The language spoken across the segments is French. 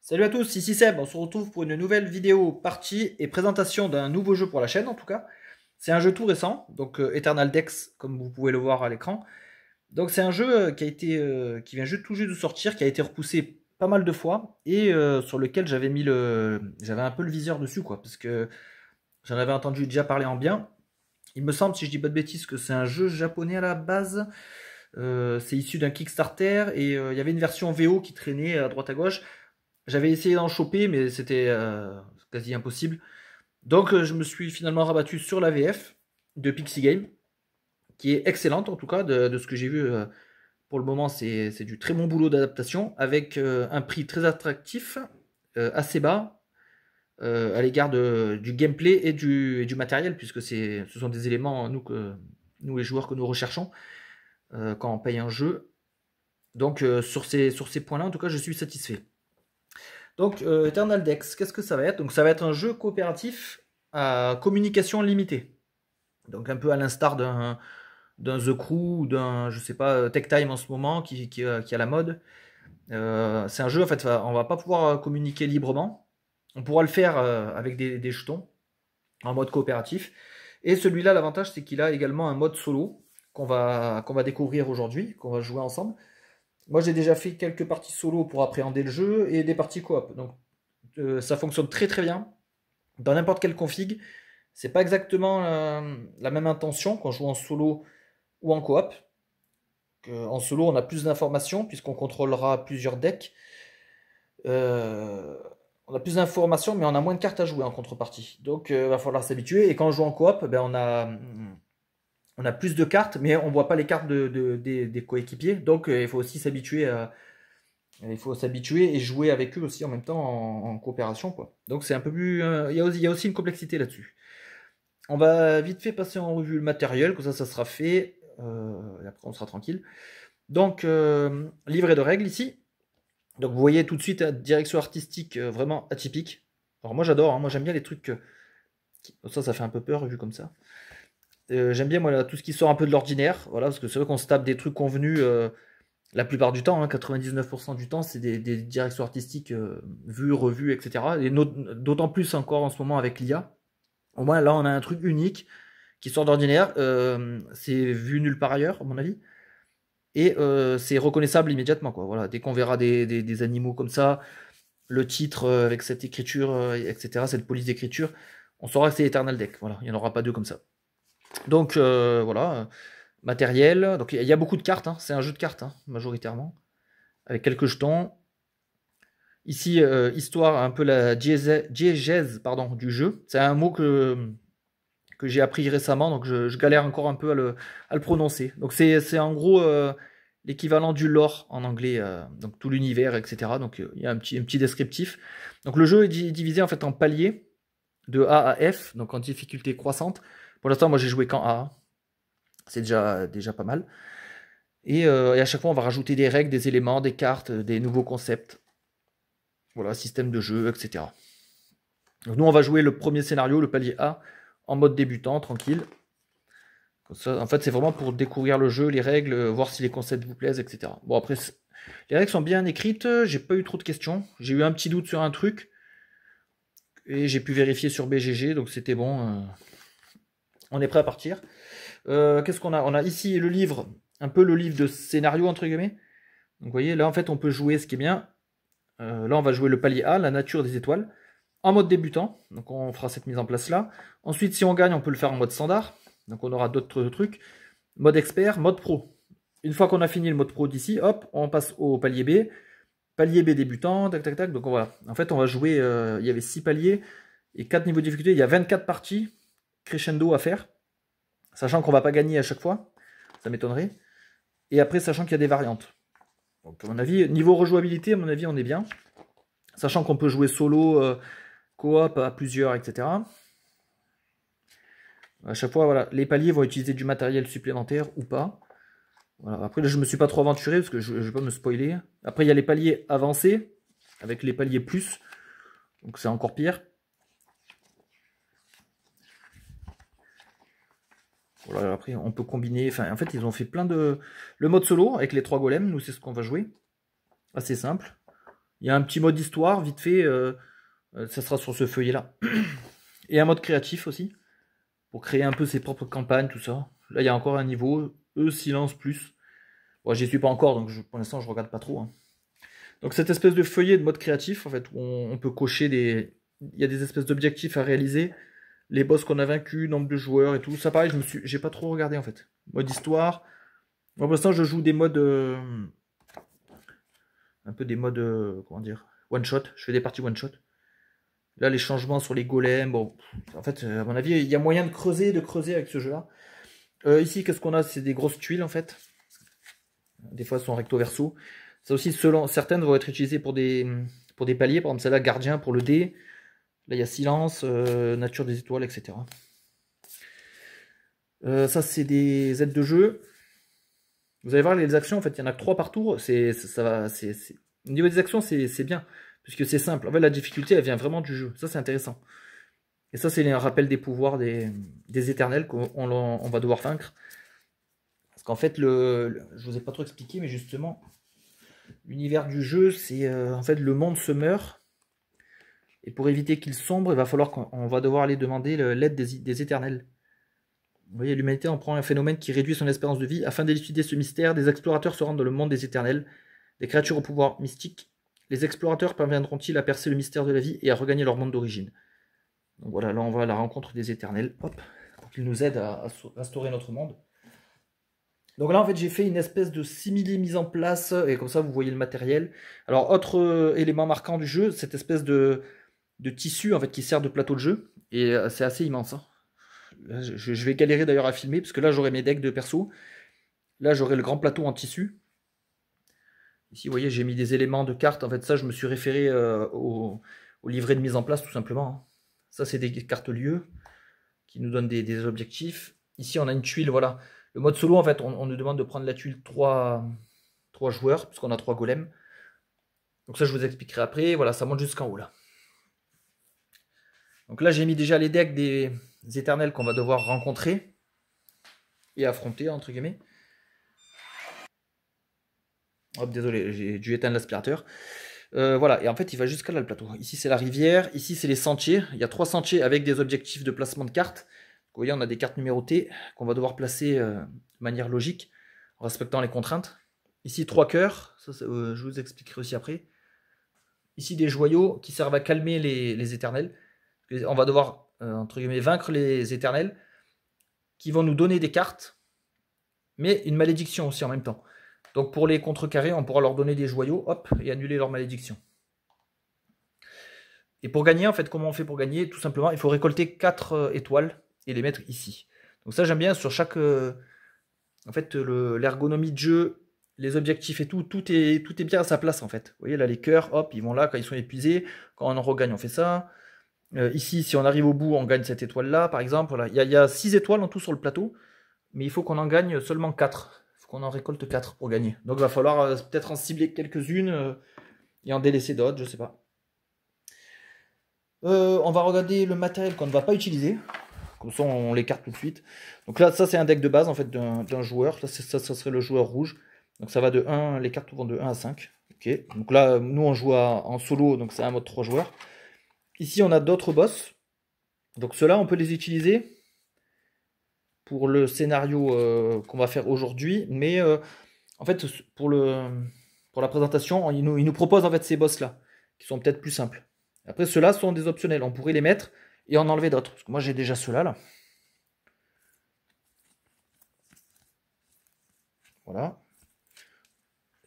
Salut à tous, ici Seb, on se retrouve pour une nouvelle vidéo partie et présentation d'un nouveau jeu pour la chaîne en tout cas. C'est un jeu tout récent, donc Eternal Dex comme vous pouvez le voir à l'écran. Donc c'est un jeu qui vient tout juste de sortir, qui a été repoussé pas mal de fois et sur lequel j'avais un peu le viseur dessus quoi, parce que j'en avais entendu déjà parler en bien. Il me semble, si je dis pas de bêtises, que c'est un jeu japonais à la base. C'est issu d'un Kickstarter et il y avait une version VO qui traînait à droite à gauche. J'avais essayé d'en choper, mais c'était quasi impossible. Donc je me suis finalement rabattu sur la VF de Pixie Game, qui est excellente en tout cas, de ce que j'ai vu. Pour le moment, c'est du très bon boulot d'adaptation, avec un prix très attractif, assez bas, à l'égard du gameplay et du matériel, puisque ce sont des éléments, nous les joueurs, que nous recherchons quand on paye un jeu. Donc sur ces points-là, en tout cas, je suis satisfait. Donc, Eternal Dex, qu'est-ce que ça va être? Donc, ça va être un jeu coopératif à communication limitée. Donc, un peu à l'instar d'un The Crew ou d'un, je sais pas, Tech Time en ce moment qui a la mode. C'est un jeu, en fait, on va pas pouvoir communiquer librement. On pourra le faire avec des jetons en mode coopératif. Et celui-là, l'avantage, c'est qu'il a également un mode solo qu'on va découvrir aujourd'hui, qu'on va jouer ensemble. Moi, j'ai déjà fait quelques parties solo pour appréhender le jeu et des parties coop. Donc, ça fonctionne très très bien dans n'importe quelle config. C'est pas exactement la même intention quand on joue en solo ou en coop. En solo, on a plus d'informations puisqu'on contrôlera plusieurs decks. Euh, on a plus d'informations, mais on a moins de cartes à jouer en contrepartie. Donc, il va falloir s'habituer. Et quand on joue en coop, ben, on a plus de cartes, mais on voit pas les cartes des coéquipiers. Donc, il faut aussi s'habituer et jouer avec eux aussi en même temps en coopération, quoi. Donc c'est un peu plus. Il y a aussi une complexité là-dessus. On va vite fait passer en revue le matériel, comme ça sera fait. Et après on sera tranquille. Donc livret de règles ici. Donc vous voyez tout de suite direction artistique vraiment atypique. Alors moi j'adore, hein, moi j'aime bien les trucs. Ça fait un peu peur vu comme ça. J'aime bien moi là, tout ce qui sort un peu de l'ordinaire, voilà, parce que c'est vrai qu'on se tape des trucs convenus. La plupart du temps, hein, 99% du temps, c'est des directions artistiques vues, revues, etc. Et d'autant plus encore en ce moment avec l'IA. Au moins là, on a un truc unique qui sort d'ordinaire. C'est vu nulle part ailleurs, à mon avis. Et c'est reconnaissable immédiatement, quoi. Voilà, dès qu'on verra des animaux comme ça, le titre avec cette écriture, etc., cette police d'écriture, on saura que c'est Eternal Deck. Voilà, il n'y en aura pas deux comme ça. Donc voilà, matériel. Donc il y a beaucoup de cartes, hein. C'est un jeu de cartes, hein, majoritairement, avec quelques jetons. Ici, histoire, un peu la diégèse pardon, du jeu. C'est un mot que j'ai appris récemment, donc je galère encore un peu à le prononcer. Donc c'est en gros l'équivalent du lore en anglais, donc tout l'univers, etc. Donc il y a un petit descriptif. Donc le jeu est divisé en fait en paliers de A à F, donc en difficulté croissante. Pour l'instant, moi j'ai joué qu'en A. C'est déjà pas mal. Et à chaque fois, on va rajouter des règles, des éléments, des cartes, des nouveaux concepts. Voilà, système de jeu, etc. Donc nous, on va jouer le premier scénario, le palier A, en mode débutant, tranquille. Comme ça, en fait, c'est vraiment pour découvrir le jeu, les règles, voir si les concepts vous plaisent, etc. Bon, après, les règles sont bien écrites, j'ai pas eu trop de questions. J'ai eu un petit doute sur un truc, et j'ai pu vérifier sur BGG, donc c'était bon. On est prêt à partir. Qu'est-ce qu'on a? On a ici le livre, un peu le livre de scénario, entre guillemets. Donc vous voyez, là, en fait, on peut jouer, ce qui est bien. Là, on va jouer le palier A, la nature des étoiles, en mode débutant. Donc, on fera cette mise en place-là. Ensuite, si on gagne, on peut le faire en mode standard. Donc, on aura d'autres trucs. Mode expert, mode pro. Une fois qu'on a fini le mode pro d'ici, hop, on passe au palier B. Palier B débutant, tac, tac, tac. Donc, voilà. En fait, on va jouer, il y avait 6 paliers et 4 niveaux de difficulté. Il y a 24 parties crescendo à faire. Sachant qu'on va pas gagner à chaque fois. Ça m'étonnerait. Et après, sachant qu'il y a des variantes. Donc, à mon avis, niveau rejouabilité, à mon avis, on est bien. Sachant qu'on peut jouer solo, coop à plusieurs, etc. À chaque fois, voilà, les paliers vont utiliser du matériel supplémentaire ou pas. Voilà. Après, là, je ne me suis pas trop aventuré parce que je ne vais pas me spoiler. Après, il y a les paliers avancés avec les paliers plus. Donc, c'est encore pire. Voilà, après, on peut combiner. Enfin, en fait, ils ont fait plein de. Le mode solo avec les 3 golems, nous, c'est ce qu'on va jouer. Assez simple. Il y a un petit mode histoire, vite fait, ça sera sur ce feuillet-là. Et un mode créatif aussi, pour créer un peu ses propres campagnes, tout ça. Là, il y a encore un niveau, silence plus. Bon, j'y suis pas encore, donc pour l'instant, je regarde pas trop. Hein. Donc cette espèce de feuillet de mode créatif, en fait, où on peut cocher des... Il y a des espèces d'objectifs à réaliser, les boss qu'on a vaincus, nombre de joueurs et tout. Ça, pareil, j'ai pas trop regardé, en fait. Mode histoire. Moi, pour l'instant, je joue des modes... un peu des modes... comment dire, one shot. Je fais des parties one shot. Là, les changements sur les golems, bon, en fait, à mon avis, il y a moyen de creuser avec ce jeu-là. Ici, qu'est-ce qu'on a? C'est des grosses tuiles, en fait. Des fois, elles sont recto verso. Ça aussi, selon certaines vont être utilisées pour des paliers. Par exemple, celle-là, gardien pour le dé. Là, il y a silence, nature des étoiles, etc. Ça, c'est des aides de jeu. Vous allez voir, les actions, en fait, il y en a que 3 par tour. Au niveau des actions, c'est bien. Puisque c'est simple. En fait, la difficulté, elle vient vraiment du jeu. Ça, c'est intéressant. Et ça, c'est un rappel des pouvoirs des éternels qu'on va devoir vaincre. Parce qu'en fait, je vous ai pas trop expliqué, mais justement, l'univers du jeu, c'est en fait le monde se meurt. Et pour éviter qu'il sombre, il va falloir qu'on va devoir aller demander l'aide des éternels. Vous voyez, l'humanité en prend un phénomène qui réduit son espérance de vie. Afin d'élucider ce mystère, des explorateurs se rendent dans le monde des éternels, des créatures au pouvoir mystique. Les explorateurs parviendront-ils à percer le mystère de la vie et à regagner leur monde d'origine? Donc voilà, là on va à la rencontre des éternels, hop, pour qu'ils nous aident à restaurer notre monde. Donc là en fait j'ai fait une espèce de simili mise en place, et comme ça vous voyez le matériel. Alors autre élément marquant du jeu, cette espèce de tissu en fait qui sert de plateau de jeu, et c'est assez immense. Hein. Là, je vais galérer d'ailleurs à filmer, parce que là j'aurai mes decks de perso, là j'aurai le grand plateau en tissu. Ici vous voyez j'ai mis des éléments de cartes, en fait ça je me suis référé au livret de mise en place tout simplement. Hein. Ça c'est des cartes lieux qui nous donnent des objectifs. Ici on a une tuile, voilà. Le mode solo en fait on nous demande de prendre la tuile 3 joueurs, puisqu'on a 3 golems. Donc ça je vous expliquerai après, voilà ça monte jusqu'en haut là. Donc là j'ai mis déjà les decks des éternels qu'on va devoir rencontrer et affronter entre guillemets. Hop, désolé, j'ai dû éteindre l'aspirateur. Voilà, et en fait il va jusqu'à là le plateau. Ici c'est la rivière, ici c'est les sentiers. Il y a 3 sentiers avec des objectifs de placement de cartes. Vous voyez, on a des cartes numérotées qu'on va devoir placer de manière logique, en respectant les contraintes. Ici 3 cœurs, ça, je vous expliquerai aussi après. Ici des joyaux qui servent à calmer les éternels. On va devoir, entre guillemets, vaincre les éternels, qui vont nous donner des cartes, mais une malédiction aussi en même temps. Donc pour les contrecarrer, on pourra leur donner des joyaux, hop, et annuler leur malédiction. Et pour gagner, en fait, comment on fait pour gagner? Tout simplement, il faut récolter 4 étoiles et les mettre ici. Donc ça, j'aime bien sur chaque... en fait, l'ergonomie de jeu, les objectifs et tout est bien à sa place, en fait. Vous voyez, là, les cœurs, hop, ils vont là quand ils sont épuisés. Quand on en regagne, on fait ça. Ici, si on arrive au bout, on gagne cette étoile-là, par exemple. Voilà. Il y a 6 étoiles en tout sur le plateau, mais il faut qu'on en gagne seulement 4. Il faut qu'on en récolte 4 pour gagner. Donc il va falloir peut-être en cibler quelques-unes et en délaisser d'autres, je sais pas. On va regarder le matériel qu'on ne va pas utiliser. Comme ça, on l'écarte tout de suite. Donc là, ça, c'est un deck de base en fait d'un joueur. Là, ça serait le joueur rouge. Donc ça va de 1, les cartes vont de 1 à 5. Ok. Donc là, nous, on joue en solo, donc c'est un mode 3 joueurs. Ici, on a d'autres boss. Donc ceux-là, on peut les utiliser pour le scénario qu'on va faire aujourd'hui. Mais en fait, pour la présentation, il nous propose en fait ces boss-là, qui sont peut-être plus simples. Après, ceux-là sont des optionnels. On pourrait les mettre et en enlever d'autres. Parce que moi, j'ai déjà ceux-là, là. Voilà.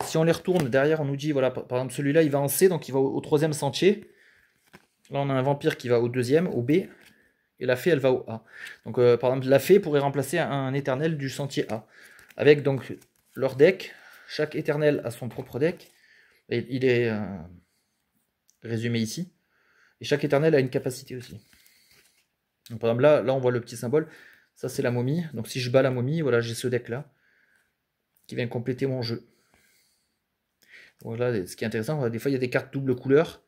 Si on les retourne, derrière, on nous dit, voilà, par exemple, celui-là, il va en C, donc il va au 3e sentier. Là, on a un vampire qui va au 2e, au B. Et la fée, elle va au A. Donc, par exemple, la fée pourrait remplacer un éternel du sentier A. Avec donc leur deck. Chaque éternel a son propre deck. Et il est résumé ici. Et chaque éternel a une capacité aussi. Donc, par exemple, là, on voit le petit symbole. Ça, c'est la momie. Donc, si je bats la momie, voilà, j'ai ce deck-là qui vient compléter mon jeu. Voilà, ce qui est intéressant, des fois, il y a des cartes double couleur.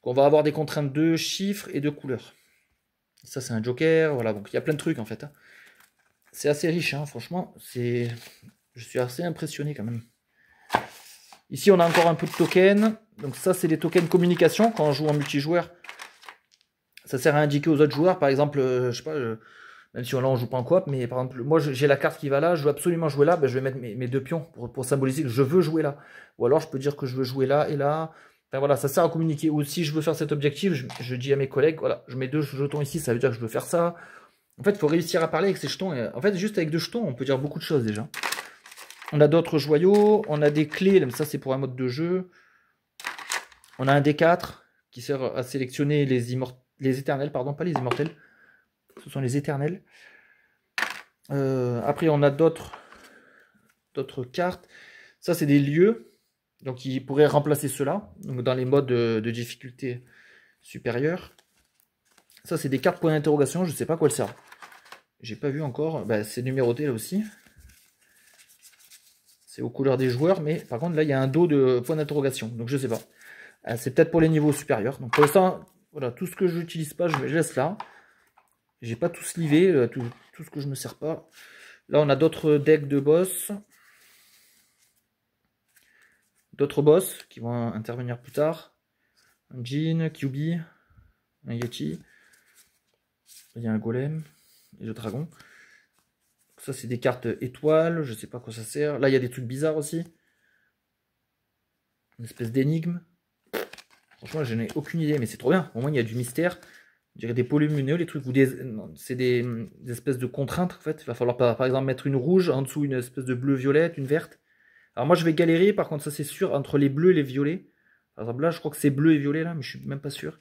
On va avoir des contraintes de chiffres et de couleurs. Ça, c'est un joker. Voilà, donc il y a plein de trucs, en fait. Hein. C'est assez riche, hein, franchement. Je suis assez impressionné, quand même. Ici, on a encore un peu de tokens. Donc ça, c'est des tokens communication. Quand on joue en multijoueur, ça sert à indiquer aux autres joueurs. Par exemple, je sais pas, même si là, on joue pas en coop, mais par exemple, moi, j'ai la carte qui va là. Je veux absolument jouer là. Ben, je vais mettre mes deux pions pour symboliser que je veux jouer là. Ou alors, je peux dire que je veux jouer là et là. Enfin, voilà, ça sert à communiquer. Ou si je veux faire cet objectif, je dis à mes collègues, voilà, je mets 2 jetons ici, ça veut dire que je veux faire ça. En fait, il faut réussir à parler avec ces jetons. En fait, juste avec 2 jetons, on peut dire beaucoup de choses déjà. On a d'autres joyaux, on a des clés, ça c'est pour un mode de jeu. On a un D4 qui sert à sélectionner les éternels, pardon, pas les immortels. Ce sont les éternels. Après, on a d'autres cartes. Ça, c'est des lieux. Donc, ils pourraient remplacer ceux-là. Donc, dans les modes de difficulté supérieure. Ça, c'est des cartes point d'interrogation. Je ne sais pas à quoi elles servent. J'ai pas vu encore. Bah, c'est numéroté là aussi. C'est aux couleurs des joueurs. Mais par contre, là, il y a un dos de point d'interrogation. Donc, je sais pas. C'est peut-être pour les niveaux supérieurs. Donc, pour l'instant, voilà, tout ce que je n'utilise pas, je laisse là. J'ai pas tout slivé, tout ce que je me sers pas. Là, on a d'autres decks de boss. D'autres boss qui vont intervenir plus tard. Un Jin, Kyubi, un Yeti. Il y a un golem et le dragon. Ça, c'est des cartes étoiles. Je sais pas à quoi ça sert. Là, il y a des trucs bizarres aussi. Une espèce d'énigme. Franchement, je n'ai aucune idée, mais c'est trop bien. Au moins, il y a du mystère. Je dirais des polylumineux, les trucs, ou c'est des espèces de contraintes, en fait. Il va falloir, par exemple, mettre une rouge, en dessous une espèce de bleu-violette, une verte. Alors moi, je vais galérer, par contre, ça c'est sûr, entre les bleus et les violets. Par exemple, là, je crois que c'est bleu et violet, là, mais je suis même pas sûr.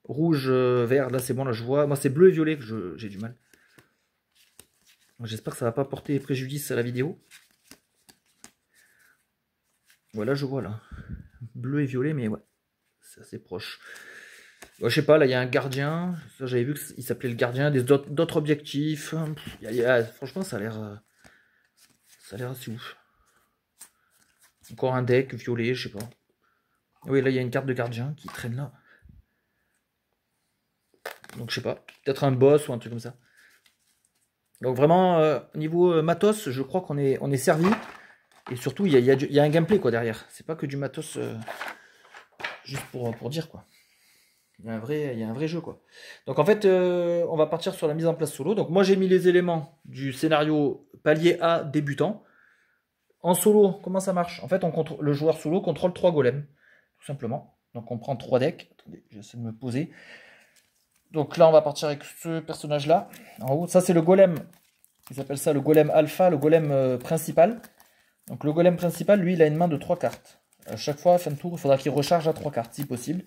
Rouge, vert, là, c'est bon, là, je vois. Moi, c'est bleu et violet que j'ai du mal. J'espère que ça va pas porter préjudice à la vidéo. Voilà, je vois, là. Bleu et violet, mais ouais, c'est assez proche. Je sais pas, là il y a un gardien, ça j'avais vu qu'il s'appelait le gardien, d'autres objectifs. Franchement ça a l'air assez ouf. Encore un deck violet, je sais pas. Oui, là il y a une carte de gardien qui traîne là. Donc je sais pas, peut-être un boss ou un truc comme ça. Donc vraiment, niveau matos, je crois qu'on est servi. Et surtout, il y a un gameplay quoi derrière. C'est pas que du matos juste pour dire quoi. Il y a un vrai jeu quoi. Donc en fait, on va partir sur la mise en place solo. Donc moi j'ai mis les éléments du scénario palier A débutant. En solo, comment ça marche? En fait, le joueur solo contrôle 3 golems, tout simplement. Donc on prend 3 decks. Attendez, j'essaie de me poser. Donc là, on va partir avec ce personnage-là. En haut, ça c'est le golem. Ils appellent ça le golem alpha, le golem principal. Donc le golem principal, lui, il a une main de 3 cartes. À chaque fois, fin de tour, il faudra qu'il recharge à 3 cartes, si possible.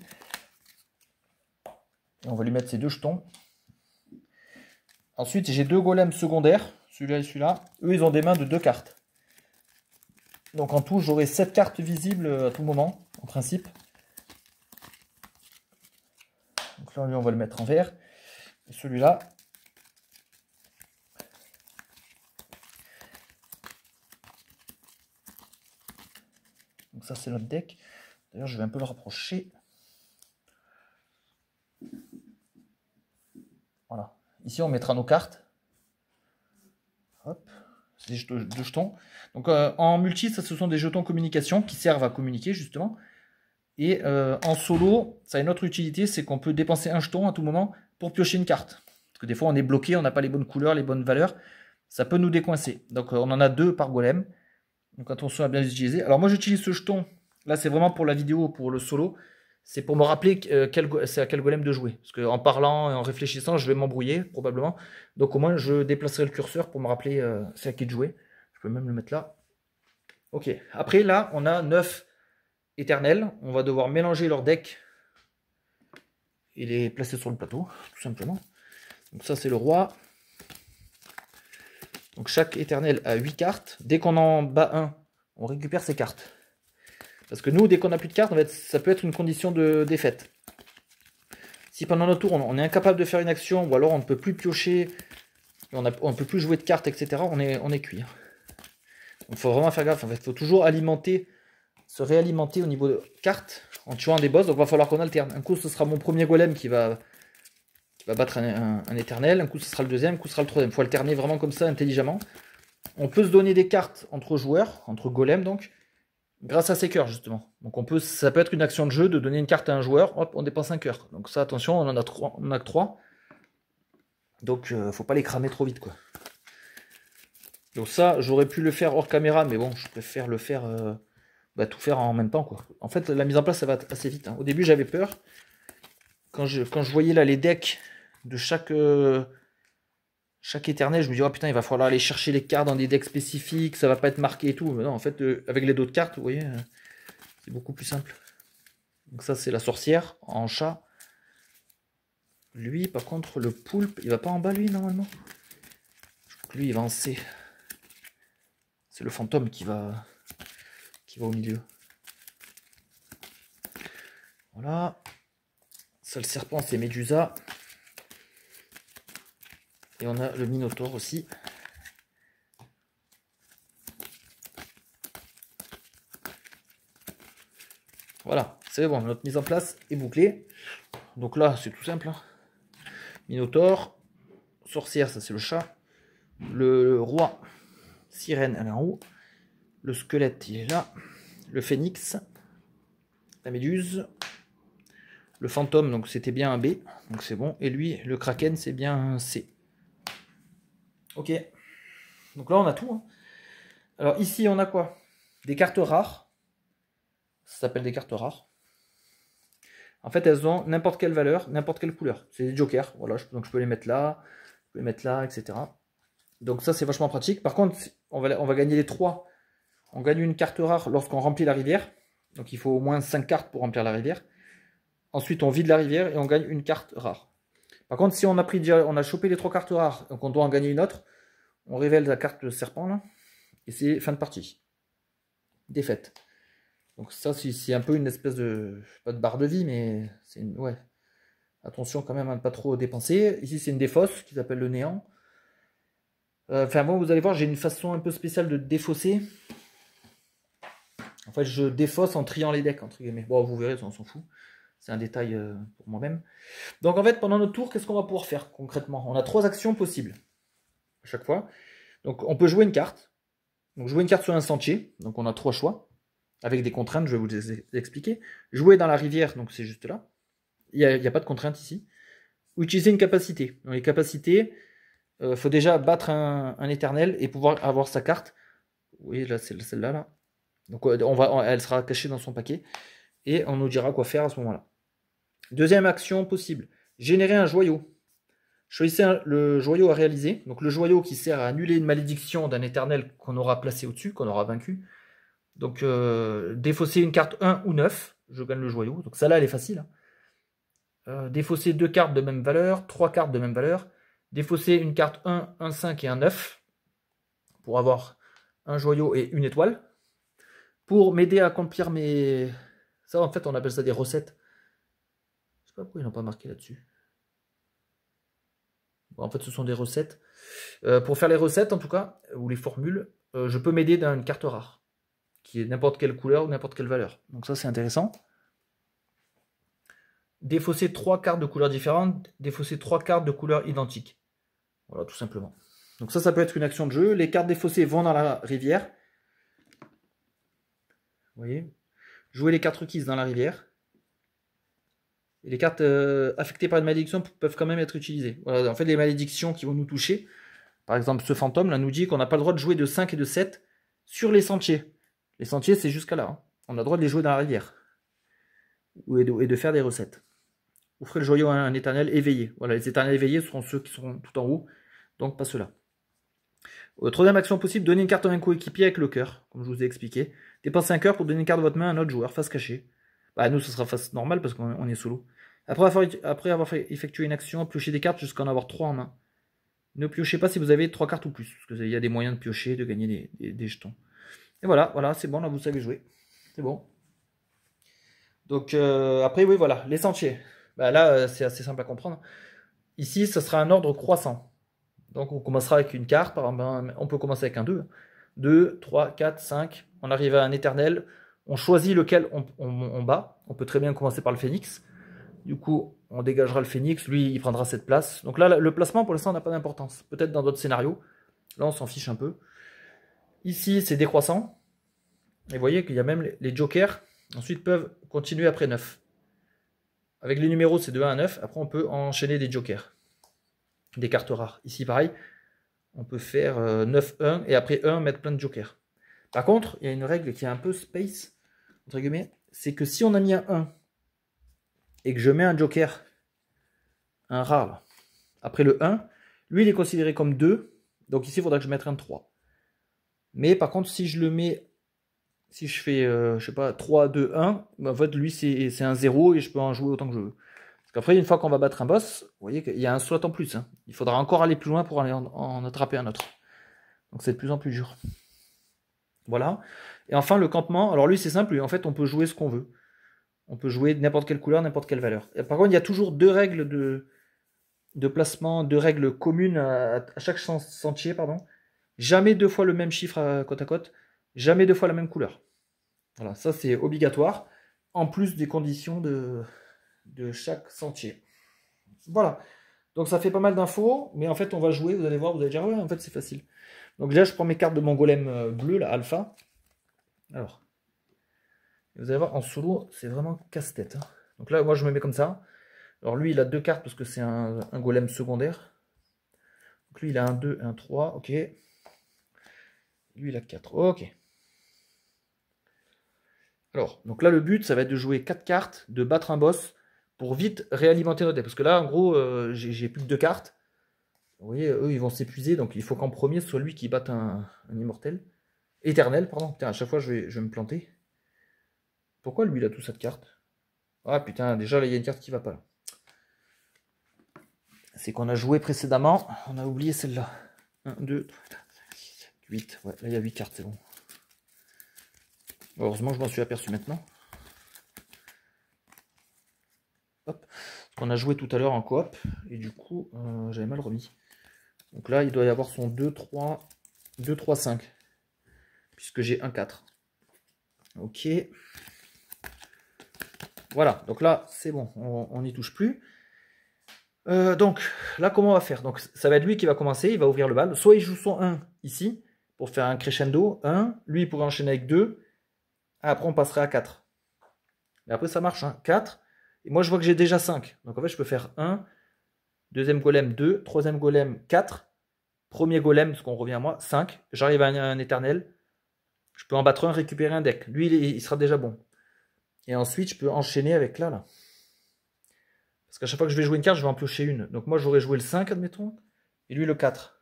Et on va lui mettre ces 2 jetons. Ensuite, j'ai 2 golems secondaires, celui-là et celui-là. Eux, ils ont des mains de 2 cartes. Donc en tout, j'aurai 7 cartes visibles à tout moment, en principe. Donc là, lui, on va le mettre en vert. Et celui-là. Donc ça, c'est notre deck. D'ailleurs, je vais un peu le rapprocher. Voilà. Ici, on mettra nos cartes. Hop. C'est des jetons. Donc en multi, ça, ce sont des jetons communication qui servent à communiquer, justement. Et en solo, ça a une autre utilité, c'est qu'on peut dépenser un jeton à tout moment pour piocher une carte. Parce que des fois, on est bloqué, on n'a pas les bonnes couleurs, les bonnes valeurs. Ça peut nous décoincer. Donc on en a 2 par golem. Donc attention à bien les utiliser. Alors moi, j'utilise ce jeton. Là, c'est vraiment pour la vidéo, pour le solo. C'est pour me rappeler c'est à quel golem de jouer. Parce qu'en parlant et en réfléchissant, je vais m'embrouiller, probablement. Donc au moins, je déplacerai le curseur pour me rappeler c'est à qui de jouer. Je peux même le mettre là. Ok. Après, là, on a 9 éternels. On va devoir mélanger leurs decks et les placer sur le plateau, tout simplement. Donc ça, c'est le roi. Donc chaque éternel a 8 cartes. Dès qu'on en bat un, on récupère ses cartes. Parce que nous, dès qu'on n'a plus de cartes, en fait, ça peut être une condition de défaite. Si pendant notre tour, on est incapable de faire une action, ou alors on ne peut plus piocher, on ne peut plus jouer de cartes, etc., on est cuit. Donc il faut vraiment faire gaffe. En fait, il faut toujours se réalimenter au niveau de cartes en tuant des boss. Donc il va falloir qu'on alterne. Un coup, ce sera mon premier golem qui va battre un éternel. Un coup, ce sera le deuxième. Un coup, ce sera le troisième. Il faut alterner vraiment comme ça, intelligemment. On peut se donner des cartes entre joueurs, entre golems donc. grâce à ces cœurs justement. Donc ça peut être une action de jeu de donner une carte à un joueur, hop, on dépense un cœur. Donc ça, attention, on en a que 3. Donc faut pas les cramer trop vite quoi. Donc ça, j'aurais pu le faire hors caméra, mais bon, je préfère le faire, tout faire en même temps quoi. En fait, la mise en place, ça va assez vite. Hein. Au début, j'avais peur. Quand je voyais là les decks de chaque éternel, je me dis oh putain, il va falloir aller chercher les cartes dans des decks spécifiques, ça va pas être marqué et tout. Mais non, en fait, avec les autres cartes, vous voyez, c'est beaucoup plus simple. Donc ça, c'est la sorcière en chat. Lui, par contre, le poulpe, il va pas en bas, lui, normalement. Je crois que lui, il va en C. C'est le fantôme qui va au milieu. Voilà. Ça, le serpent, c'est Médusa. Et on a le Minotaure aussi. Voilà, c'est bon, notre mise en place est bouclée. Donc là, c'est tout simple. Hein. Minotaure, sorcière, ça c'est le chat. Le roi, sirène, elle est en haut. Le squelette, il est là. Le phénix, la méduse. Le fantôme, donc c'était bien un B, donc c'est bon. Et lui, le kraken, c'est bien un C. Ok. Donc là, on a tout. Hein. Alors ici, on a quoi? Des cartes rares. Ça s'appelle des cartes rares. En fait, elles ont n'importe quelle valeur, n'importe quelle couleur. C'est des jokers. Voilà, donc je peux les mettre là, je peux les mettre là, etc. Donc ça, c'est vachement pratique. Par contre, on va gagner les 3. On gagne une carte rare lorsqu'on remplit la rivière. Donc il faut au moins 5 cartes pour remplir la rivière. Ensuite, on vide la rivière et on gagne une carte rare. Par contre, si on a chopé les 3 cartes rares, donc on doit en gagner une autre, on révèle la carte de serpent là, et c'est fin de partie. Défaite. Donc ça, c'est un peu une espèce de, pas de barre de vie, mais c'est une, ouais. Attention quand même à ne pas trop dépenser. Ici, c'est une défausse qui s'appelle le néant. Enfin bon, vous allez voir, j'ai une façon un peu spéciale de défausser. En fait, je défausse en triant les decks, entre guillemets. Bon, vous verrez, on s'en fout. C'est un détail pour moi-même. Donc en fait, pendant notre tour, qu'est-ce qu'on va pouvoir faire concrètement? On a 3 actions possibles à chaque fois. Donc on peut jouer une carte. Donc jouer une carte sur un sentier. Donc on a 3 choix. Avec des contraintes, je vais vous les expliquer. Jouer dans la rivière, donc c'est juste là. Il n'y a pas de contrainte ici. Ou utiliser une capacité. Dans les capacités, il faut déjà battre un éternel et pouvoir avoir sa carte. Vous voyez, là, c'est celle-là. Là. Donc elle sera cachée dans son paquet. Et on nous dira quoi faire à ce moment-là. Deuxième action possible. Générer un joyau. Choisissez le joyau à réaliser. Donc le joyau qui sert à annuler une malédiction d'un éternel qu'on aura placé au-dessus, qu'on aura vaincu. Donc défausser une carte 1 ou 9. Je gagne le joyau. Donc celle-là, elle est facile. Défausser 2 cartes de même valeur. 3 cartes de même valeur. Défausser une carte 1, 1, 5 et un 9. Pour avoir un joyau et une étoile. Pour m'aider à accomplir mes... Ça, en fait, on appelle ça des recettes. Je sais pas pourquoi ils n'ont pas marqué là-dessus. Bon, en fait, ce sont des recettes. Pour faire les recettes, en tout cas, ou les formules, je peux m'aider d'une carte rare, qui est n'importe quelle couleur ou n'importe quelle valeur. Donc ça, c'est intéressant. Défausser 3 cartes de couleurs différentes, défausser 3 cartes de couleurs identiques. Voilà, tout simplement. Donc ça peut être une action de jeu. Les cartes défaussées vont dans la rivière. Vous voyez? Jouer les cartes requises dans la rivière. Et les cartes affectées par une malédiction peuvent quand même être utilisées. Voilà, en fait, les malédictions qui vont nous toucher, par exemple, ce fantôme là nous dit qu'on n'a pas le droit de jouer de 5 et de 7 sur les sentiers. Les sentiers, c'est jusqu'à là. Hein. On a le droit de les jouer dans la rivière. Et de faire des recettes. Offrez le joyau à un éternel éveillé. Voilà, les éternels éveillés seront ceux qui seront tout en haut, donc pas ceux-là. Troisième action possible, donner une carte à un coéquipier avec le cœur, comme je vous ai expliqué. Dépensez un cœur pour donner une carte de votre main à un autre joueur, face cachée. Bah, nous, ce sera face normale parce qu'on est solo. Après avoir effectué une action, piochez des cartes jusqu'à en avoir 3 en main. Ne piochez pas si vous avez 3 cartes ou plus, parce qu'il y a des moyens de piocher, de gagner des jetons. Et voilà, c'est bon, là vous savez jouer. C'est bon. Donc après, oui, voilà, les sentiers. Bah, là, c'est assez simple à comprendre. Ici, ce sera un ordre croissant. Donc on commencera avec une carte, par exemple, on peut commencer avec un 2. 2, 3, 4, 5, on arrive à un éternel. On choisit lequel on bat. On peut très bien commencer par le phénix. Du coup, on dégagera le phénix. Lui, il prendra cette place. Donc là, le placement, pour l'instant, n'a pas d'importance. Peut-être dans d'autres scénarios. Là, on s'en fiche un peu. Ici, c'est décroissant. Et vous voyez qu'il y a même les jokers, ensuite peuvent continuer après 9. Avec les numéros, c'est de 1 à 9. Après, on peut enchaîner des jokers. Des cartes rares. Ici, pareil, on peut faire 9-1 et après 1, mettre plein de jokers. Par contre, il y a une règle qui est un peu space, entre guillemets, c'est que si on a mis un 1 et que je mets un joker, un rare, là, après le 1, lui, il est considéré comme 2. Donc ici, il faudra que je mette un 3. Mais par contre, si je le mets, si je fais, je sais pas, 3, 2, 1, ben en fait, lui, c'est un 0 et je peux en jouer autant que je veux. Parce qu'après, une fois qu'on va battre un boss, vous voyez qu'il y a un slot en plus. Hein. Il faudra encore aller plus loin pour aller en attraper un autre. Donc c'est de plus en plus dur. Voilà. Et enfin, le campement. Alors lui, c'est simple. Lui, en fait, on peut jouer ce qu'on veut. On peut jouer n'importe quelle couleur, n'importe quelle valeur. Et par contre, il y a toujours deux règles de placement, deux règles communes à chaque sentier. Pardon. Jamais deux fois le même chiffre côte à côte. Jamais deux fois la même couleur. Voilà, ça c'est obligatoire. En plus des conditions de chaque sentier. Voilà. Donc ça fait pas mal d'infos. Mais en fait, on va jouer. Vous allez voir, vous allez dire, ouais, en fait, c'est facile. Donc déjà, je prends mes cartes de mon golem bleu, là, alpha. Alors, vous allez voir, en solo, c'est vraiment casse-tête. Hein. Donc là, moi, je me mets comme ça. Alors lui, il a deux cartes parce que c'est un golem secondaire. Donc lui, il a un 2, un 3, ok. Lui, il a 4, ok. Alors, donc là, le but, ça va être de jouer 4 cartes, de battre un boss pour vite réalimenter notre deck. Parce que là, en gros, j'ai plus que 2 cartes. Vous voyez, eux, ils vont s'épuiser. Donc, il faut qu'en premier, ce soit lui qui batte un immortel. Éternel, pardon. Putain, à chaque fois, je vais me planter. Pourquoi lui, il a tout ça de cartes? Ah, putain, déjà, là, il y a une carte qui va pas. C'est qu'on a joué précédemment. On a oublié celle-là. 1, 2, 3, 4, 5, 6, 7, 8. Ouais, là, il y a 8 cartes, c'est bon. Heureusement, je m'en suis aperçu maintenant. Hop. Parce qu'on a joué tout à l'heure en coop. Et du coup, j'avais mal remis. Donc là, il doit y avoir son 2, 3, 2, 3, 5. Puisque j'ai un 4. Ok. Voilà. Donc là, c'est bon. On n'y touche plus. Donc, là, comment on va faire? Donc, ça va être lui qui va commencer. Il va ouvrir le bal. Soit il joue son 1 ici. Pour faire un crescendo. 1. Lui, il pourrait enchaîner avec 2. Après, on passerait à 4. Mais après, ça marche. Hein. 4. Et moi, je vois que j'ai déjà 5. Donc, en fait, je peux faire 1. Deuxième golem, 2. Troisième golem, 4. Premier golem, parce qu'on revient à moi, 5. J'arrive à un éternel. Je peux en battre un, récupérer un deck. Lui, il sera déjà bon. Et ensuite, je peux enchaîner avec là. Parce qu'à chaque fois que je vais jouer une carte, je vais en piocher une. Donc moi, j'aurais joué le 5, admettons. Et lui, le 4.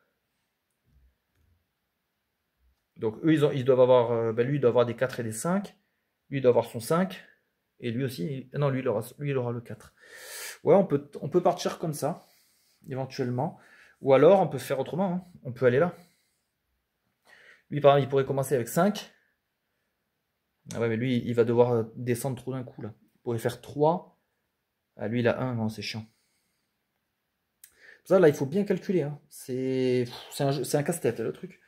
Donc eux, ils doivent avoir... lui, il doit avoir des 4 et des 5. Lui, il doit avoir son 5. Et lui aussi... Non, lui, il aura le 4. Ouais, on peut partir comme ça. Éventuellement. Ou alors, on peut faire autrement. Hein. On peut aller là. Lui, par exemple, il pourrait commencer avec 5. Ah ouais, mais lui, il va devoir descendre trop d'un coup, là. Il pourrait faire 3. Ah, lui, il a 1. Non, c'est chiant. Pour ça, là, il faut bien calculer. Hein. C'est un casse-tête, le truc.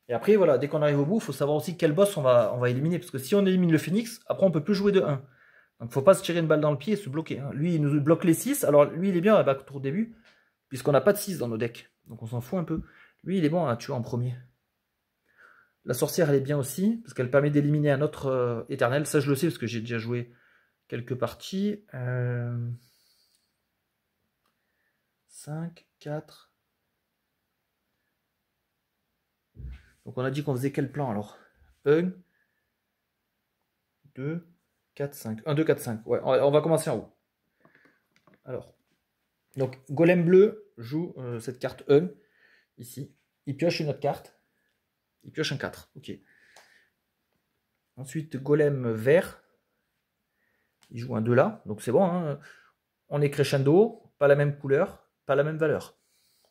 Et après, voilà, dès qu'on arrive au bout, il faut savoir aussi quel boss on va éliminer. Parce que si on élimine le phénix, après, on peut plus jouer de 1. Donc, il ne faut pas se tirer une balle dans le pied et se bloquer. Hein. Lui, il nous bloque les 6. Alors, lui, il est bien à battre au début. Puisqu'on n'a pas de 6 dans nos decks. Donc, on s'en fout un peu. Lui, il est bon à tuer en premier. La sorcière, elle est bien aussi, parce qu'elle permet d'éliminer un autre éternel. Ça, je le sais, parce que j'ai déjà joué quelques parties. 5, 4. Donc, on a dit qu'on faisait quel plan, alors? 1, 2, 4, 5. 1, 2, 4, 5. Ouais, on va commencer en haut. Alors, donc, golem bleu joue cette carte 1, ici. Il pioche une autre carte. Il pioche un 4, ok. Ensuite, golem vert. Il joue un 2 là, donc c'est bon. Hein. On est crescendo, pas la même couleur, pas la même valeur.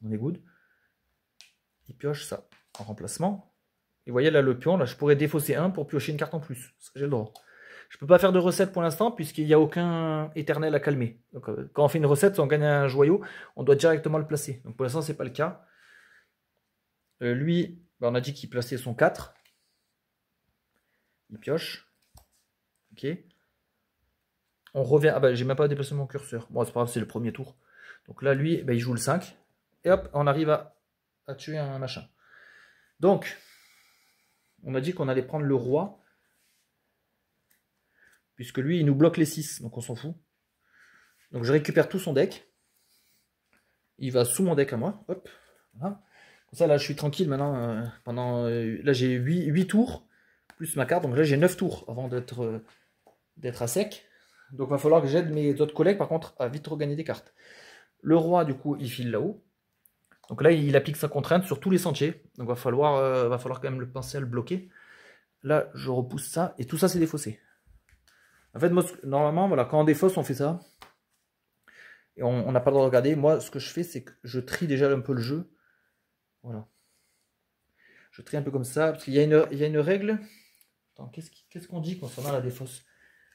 On est good. Il pioche ça en remplacement. Et vous voyez là le pion, là je pourrais défausser 1 pour piocher une carte en plus. J'ai le droit. Je peux pas faire de recette pour l'instant puisqu'il n'y a aucun éternel à calmer. Donc, quand on fait une recette, si on gagne un joyau, on doit directement le placer. Donc pour l'instant, c'est pas le cas. Lui, bah, on a dit qu'il plaçait son 4. Il pioche. Ok. On revient. Ah bah j'ai même pas déplacé mon curseur. Bon, c'est pas grave, c'est le premier tour. Donc là, lui, bah, il joue le 5. Et hop, on arrive à tuer un machin. Donc, on a dit qu'on allait prendre le roi. puisque lui, il nous bloque les 6, donc on s'en fout. Donc je récupère tout son deck. Il va sous mon deck à moi. Hop. Voilà. Comme ça, là, je suis tranquille maintenant. Là, j'ai 8 tours, plus ma carte. Donc là, j'ai 9 tours avant d'être à sec. Donc il va falloir que j'aide mes autres collègues, par contre, à vite regagner des cartes. Le roi, du coup, il file là-haut. Donc là, il applique sa contrainte sur tous les sentiers. Donc va falloir quand même le penser à le bloquer. Là, je repousse ça. Et tout ça, c'est défaussé. En fait, moi, normalement, voilà, quand on défausse, on fait ça. Et on n'a pas le droit de regarder. Moi, ce que je fais, c'est que je trie déjà un peu le jeu. Voilà. Je trie un peu comme ça. Parce qu'il y a une règle. Attends, qu'est-ce qu'on dit concernant la défausse?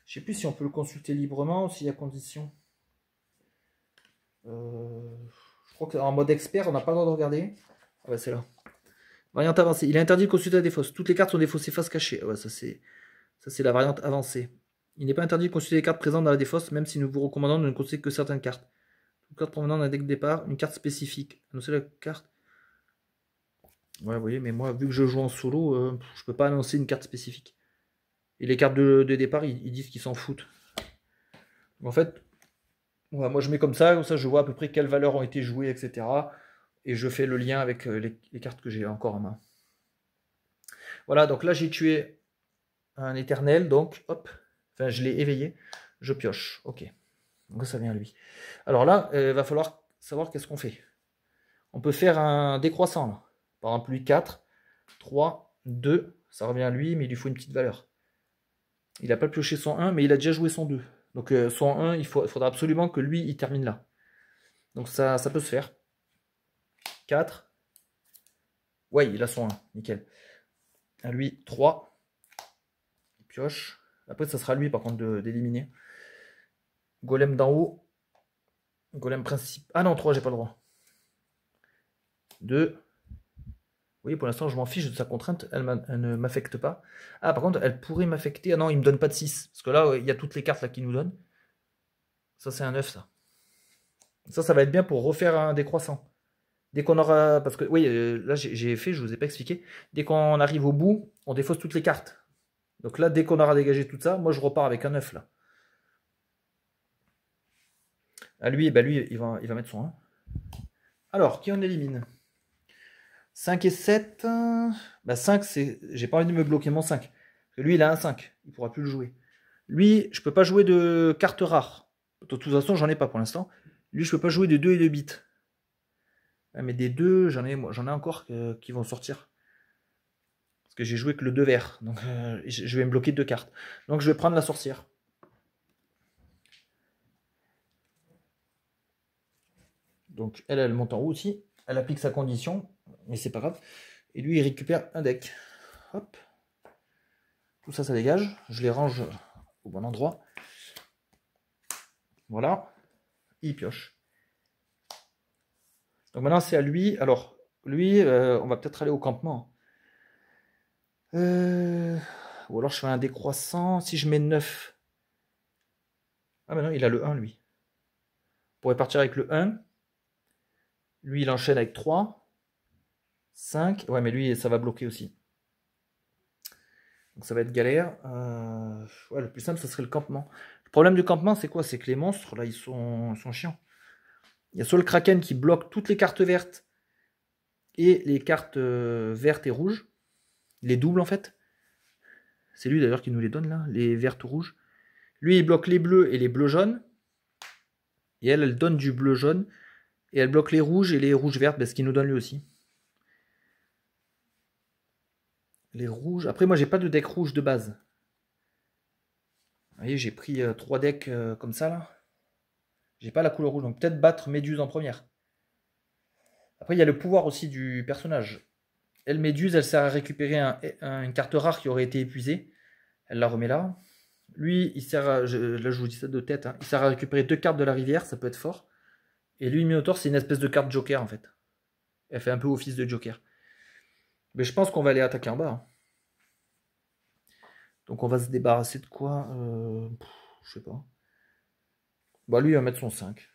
Je sais plus si on peut le consulter librement ou s'il y a condition. Je crois qu'en mode expert, on n'a pas le droit de regarder. Ah ouais, c'est là. Variante avancée. Il est interdit de consulter la défausse. Toutes les cartes sont défaussées face cachée. Ah ouais, ça c'est la variante avancée. Il n'est pas interdit de consulter les cartes présentes dans la défausse, même si nous vous recommandons de ne consulter que certaines cartes. Une carte provenant d'un deck de départ, une carte spécifique. Annoncer la carte. Ouais, vous voyez, mais moi, vu que je joue en solo, je peux pas annoncer une carte spécifique. Et les cartes de départ, ils disent qu'ils s'en foutent. En fait, ouais, moi je mets comme ça je vois à peu près quelles valeurs ont été jouées, etc. Et je fais le lien avec les cartes que j'ai encore en main. Voilà, donc là j'ai tué un éternel, donc hop, enfin je l'ai éveillé, je pioche, ok. Donc ça vient à lui. Alors là, il va falloir savoir qu'est-ce qu'on fait. On peut faire un décroissant là. Par exemple, lui 4, 3, 2, ça revient à lui, mais il lui faut une petite valeur. Il n'a pas pioché son 1, mais il a déjà joué son 2. Donc son 1, il faudra absolument que lui, il termine là. Donc ça peut se faire. 4. Ouais, il a son 1, nickel. À lui, 3. Il pioche. Après, ça sera à lui, par contre, d'éliminer. Golem d'en haut. Golem principal. Ah non, 3, j'ai pas le droit. 2. Oui, pour l'instant, je m'en fiche de sa contrainte. Elle ne m'affecte pas. Ah, par contre, elle pourrait m'affecter. Ah non, il me donne pas de 6. Parce que là, il y a toutes les cartes là qu'il nous donne. Ça, c'est un 9, ça. Ça va être bien pour refaire un décroissant. Dès qu'on aura... Parce que, oui, là, j'ai fait, je vous ai pas expliqué. Dès qu'on arrive au bout, on défausse toutes les cartes. Donc là, dès qu'on aura dégagé tout ça, moi, je repars avec un 9, là. À lui, bah, lui il va mettre son 1. Alors, qui on élimine? 5 et 7. Bah 5, c'est. J'ai pas envie de me bloquer mon 5. Parce que lui, il a un 5. Il pourra plus le jouer. Lui, je peux pas jouer de cartes rares. De toute façon, j'en ai pas pour l'instant. Lui, je peux pas jouer de 2 et de bits. Mais des 2, j'en ai encore qui vont sortir. Parce que j'ai joué que le 2 vert. Donc, je vais me bloquer 2 cartes. Donc, je vais prendre la sorcière. Donc, elle monte en haut aussi. Elle applique sa condition. Mais c'est pas grave. Et lui, il récupère un deck. Hop. Tout ça, ça dégage. Je les range au bon endroit. Voilà. Il pioche. Donc maintenant, c'est à lui. Alors, lui, on va peut-être aller au campement. Ou alors, je fais un décroissant. Si je mets 9. Ah, mais non, il a le 1, lui. On pourrait partir avec le 1. Lui, il enchaîne avec 3. 5. Ouais, mais lui, ça va bloquer aussi. Donc ça va être galère. Ouais, le plus simple, ce serait le campement. Le problème du campement, c'est quoi? C'est que les monstres, là, ils sont chiants. Il y a soit le Kraken qui bloque toutes les cartes vertes et les cartes vertes et rouges. Les doubles, en fait. C'est lui, d'ailleurs, qui nous les donne, là. Les vertes ou rouges. Lui, il bloque les bleus et les bleus jaunes. Et elle donne du bleu jaune. Et elle bloque les rouges et les rouges vertes, ce qu'il nous donne lui aussi. Les rouges. Après, moi, j'ai pas de deck rouge de base. Vous voyez, j'ai pris 3 decks comme ça, là. J'ai pas la couleur rouge, donc peut-être battre Méduse en première. Après, il y a le pouvoir aussi du personnage. Elle, Méduse, elle sert à récupérer une carte rare qui aurait été épuisée. Elle la remet là. Lui, il sert à... là, je vous dis ça de tête. Hein, il sert à récupérer 2 cartes de la rivière, ça peut être fort. Et lui, Minotaur, c'est une espèce de carte Joker, en fait. Elle fait un peu office de Joker. Mais je pense qu'on va aller attaquer en bas. Hein. Donc, on va se débarrasser de quoi je sais pas. Bah, lui, il va mettre son 5.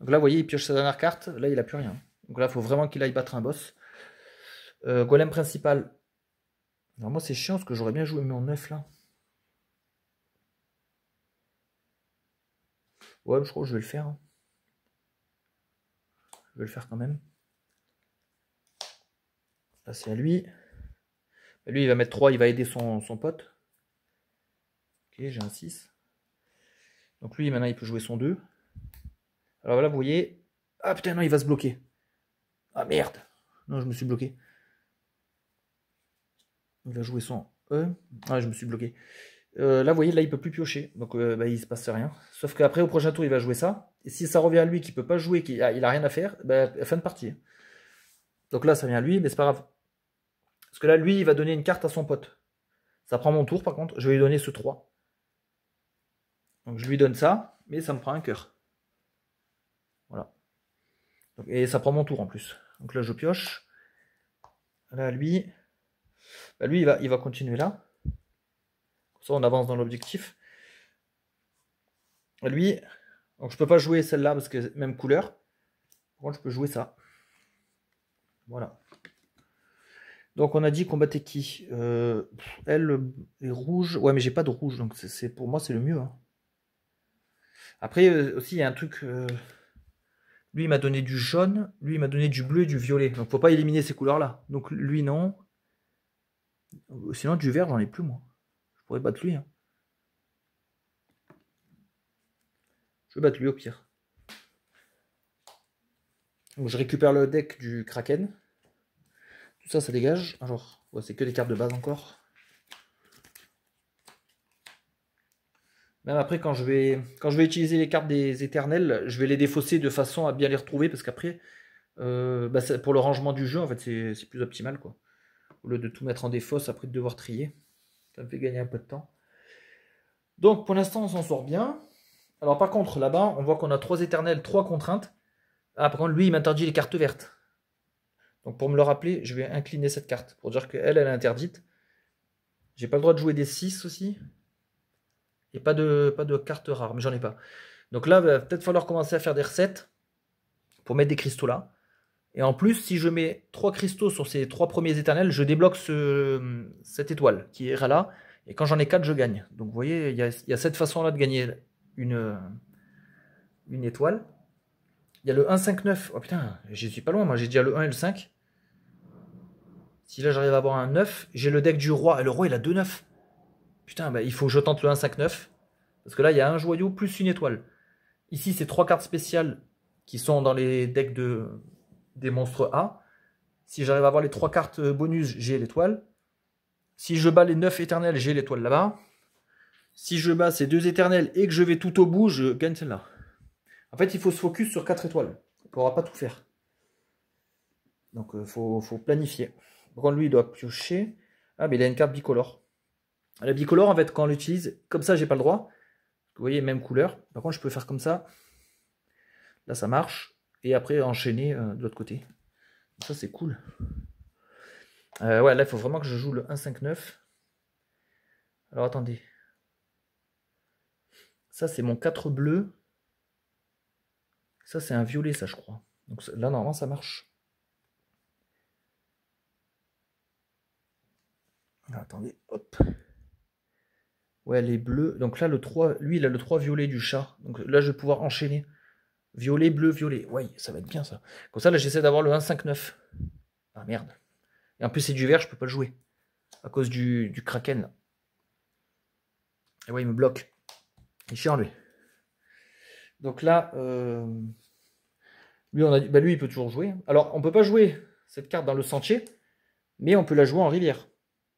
Donc là, vous voyez, il pioche sa dernière carte. Là, il n'a plus rien. Donc là, il faut vraiment qu'il aille battre un boss. Golem principal. Alors moi, c'est chiant parce que j'aurais bien joué mon 9 là. Ouais, je crois que je vais le faire. Hein. Je vais le faire quand même. Là, c'est à lui. Lui, il va mettre 3, il va aider son pote. Ok, j'ai un 6. Donc lui, maintenant, il peut jouer son 2. Alors là, vous voyez... Ah putain, non, il va se bloquer. Ah merde. Non, je me suis bloqué. Il va jouer son E. Ah, je me suis bloqué. Là, vous voyez, là, il peut plus piocher. Donc, bah, il se passe rien. Sauf qu'après, au prochain tour, il va jouer ça. Et si ça revient à lui, qu'il peut pas jouer, qu'il a rien à faire, bah, fin de partie. Donc là, ça vient à lui, mais c'est pas grave. Parce que là, lui, il va donner une carte à son pote. Ça prend mon tour, par contre. Je vais lui donner ce 3. Donc, je lui donne ça, mais ça me prend un cœur. Voilà. Donc, et ça prend mon tour en plus. Donc là, je pioche. Là, lui, bah, lui, il va continuer là. Comme ça, on avance dans l'objectif. Lui, donc je peux pas jouer celle-là parce que même couleur. Par contre, je peux jouer ça. Voilà. Donc on a dit qu'on battait qui elle est rouge. Ouais, mais j'ai pas de rouge, donc pour moi c'est le mieux. Hein. Après aussi il y a un truc. Lui il m'a donné du jaune, lui il m'a donné du bleu et du violet. Donc faut pas éliminer ces couleurs-là. Donc lui non. Sinon du vert j'en ai plus moi. Je pourrais battre lui. Hein. Je vais battre lui au pire. Donc je récupère le deck du Kraken. Tout ça, ça dégage. Alors, ouais, c'est que des cartes de base encore. Même après, quand je vais utiliser les cartes des éternels, je vais les défausser de façon à bien les retrouver, parce qu'après, bah, pour le rangement du jeu, en fait, c'est plus optimal, quoi. Au lieu de tout mettre en défausse, après de devoir trier. Ça me fait gagner un peu de temps. Donc, pour l'instant, on s'en sort bien. Alors, par contre, là-bas, on voit qu'on a 3 éternels, 3 contraintes. Ah, par contre, lui, il m'interdit les cartes vertes. Donc, pour me le rappeler, je vais incliner cette carte, pour dire qu'elle, elle est interdite. J'ai pas le droit de jouer des 6 aussi. Et pas de cartes rares, mais j'en ai pas. Donc là, il va peut-être falloir commencer à faire des recettes pour mettre des cristaux là. Et en plus, si je mets 3 cristaux sur ces 3 premiers éternels, je débloque cette étoile qui ira là. Et quand j'en ai 4, je gagne. Donc vous voyez, il y a cette façon-là de gagner une étoile. Il y a le 1, 5, 9. Oh putain, j'y suis pas loin, moi j'ai déjà le 1 et le 5. Si là j'arrive à avoir un 9, j'ai le deck du roi. Et le roi il a 2 9. Putain, bah, il faut que je tente le 1, 5, 9. Parce que là, il y a un joyau plus une étoile. Ici, c'est 3 cartes spéciales qui sont dans les decks des monstres A. Si j'arrive à avoir les 3 cartes bonus, j'ai l'étoile. Si je bats les 9 éternels, j'ai l'étoile là-bas. Si je bats ces 2 éternels et que je vais tout au bout, je gagne celle-là. En fait, il faut se focus sur 4 étoiles. On ne pourra pas tout faire. Donc, il faut planifier. Par contre, lui, il doit piocher. Ah, mais il a une carte bicolore. La bicolore, en fait, quand on l'utilise, comme ça, j'ai pas le droit. Vous voyez, même couleur. Par contre, je peux faire comme ça. Là, ça marche. Et après, enchaîner de l'autre côté. Ça, c'est cool. Ouais, là, il faut vraiment que je joue le 1, 5, 9. Alors, attendez. Ça, c'est mon 4 bleu. Ça, c'est un violet, ça, je crois. Donc là, normalement, ça marche. Alors, attendez, hop. Ouais, les bleus. Donc là, le 3, lui, il a le 3 violet du chat. Donc là, je vais pouvoir enchaîner. Violet, bleu, violet. Ouais, ça va être bien, ça. Comme ça, là, j'essaie d'avoir le 1, 5, 9. Ah, merde. Et en plus, c'est du vert, je peux pas le jouer. À cause du Kraken, là. Et ouais, il me bloque. Il est chiant, lui. Donc là, lui, on a dit, bah lui, il peut toujours jouer. Alors, on peut pas jouer cette carte dans le sentier, mais on peut la jouer en rivière.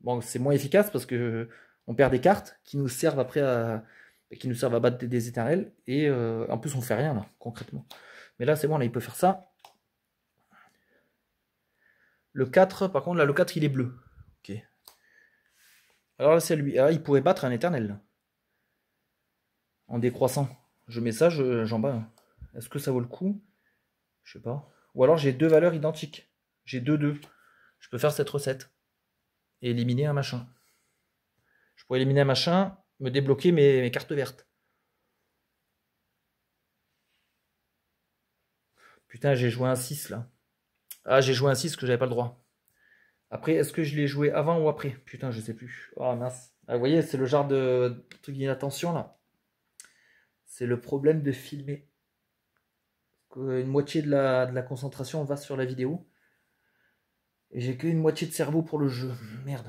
Bon, c'est moins efficace parce que on perd des cartes qui nous servent après à battre des éternels. Et en plus, on fait rien, là, concrètement. Mais là, c'est bon, là, il peut faire ça. Le 4, par contre, là, le 4, il est bleu. Ok. Alors là, c'est lui. Ah, il pourrait battre un éternel, là. En décroissant. Je mets ça, j'en bats un. Est-ce que ça vaut le coup? Je sais pas. Ou alors j'ai 2 valeurs identiques. J'ai 2, 2. Je peux faire cette recette. Et éliminer un machin. Je pourrais éliminer un machin, me débloquer mes cartes vertes. Putain, j'ai joué un 6 là. Ah, j'ai joué un 6 que j'avais pas le droit. Après, est-ce que je l'ai joué avant ou après? Putain, je sais plus. Oh mince. Ah, vous voyez, c'est le genre de truc d'inattention là. C'est le problème de filmer. Une moitié de la concentration va sur la vidéo. Et j'ai qu'une moitié de cerveau pour le jeu. Merde.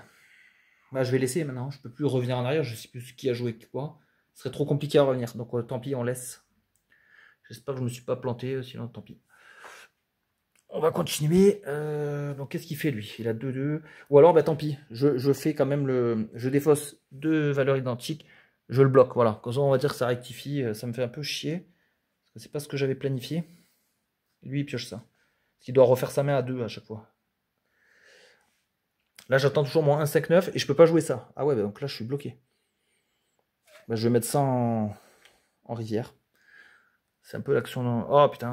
Bah, je vais laisser maintenant. Je peux plus revenir en arrière. Je sais plus qui a joué quoi. Ce serait trop compliqué à revenir. Donc tant pis, on laisse. J'espère que je me suis pas planté. Sinon, tant pis. On va continuer. Donc qu'est-ce qu'il fait lui? Il a 2-2. Ou alors, bah tant pis. Je fais quand même le. Je défausse 2 valeurs identiques. Je le bloque. Voilà. Comme ça, on va dire que ça rectifie. Ça me fait un peu chier. Parce que c'est pas ce que j'avais planifié. Lui, il pioche ça. Parce qu'il doit refaire sa main à 2 à chaque fois. Là, j'attends toujours mon 1-5-9 et je peux pas jouer ça. Ah ouais, bah donc là, je suis bloqué. Bah, je vais mettre ça en rivière. C'est un peu l'action. Oh putain,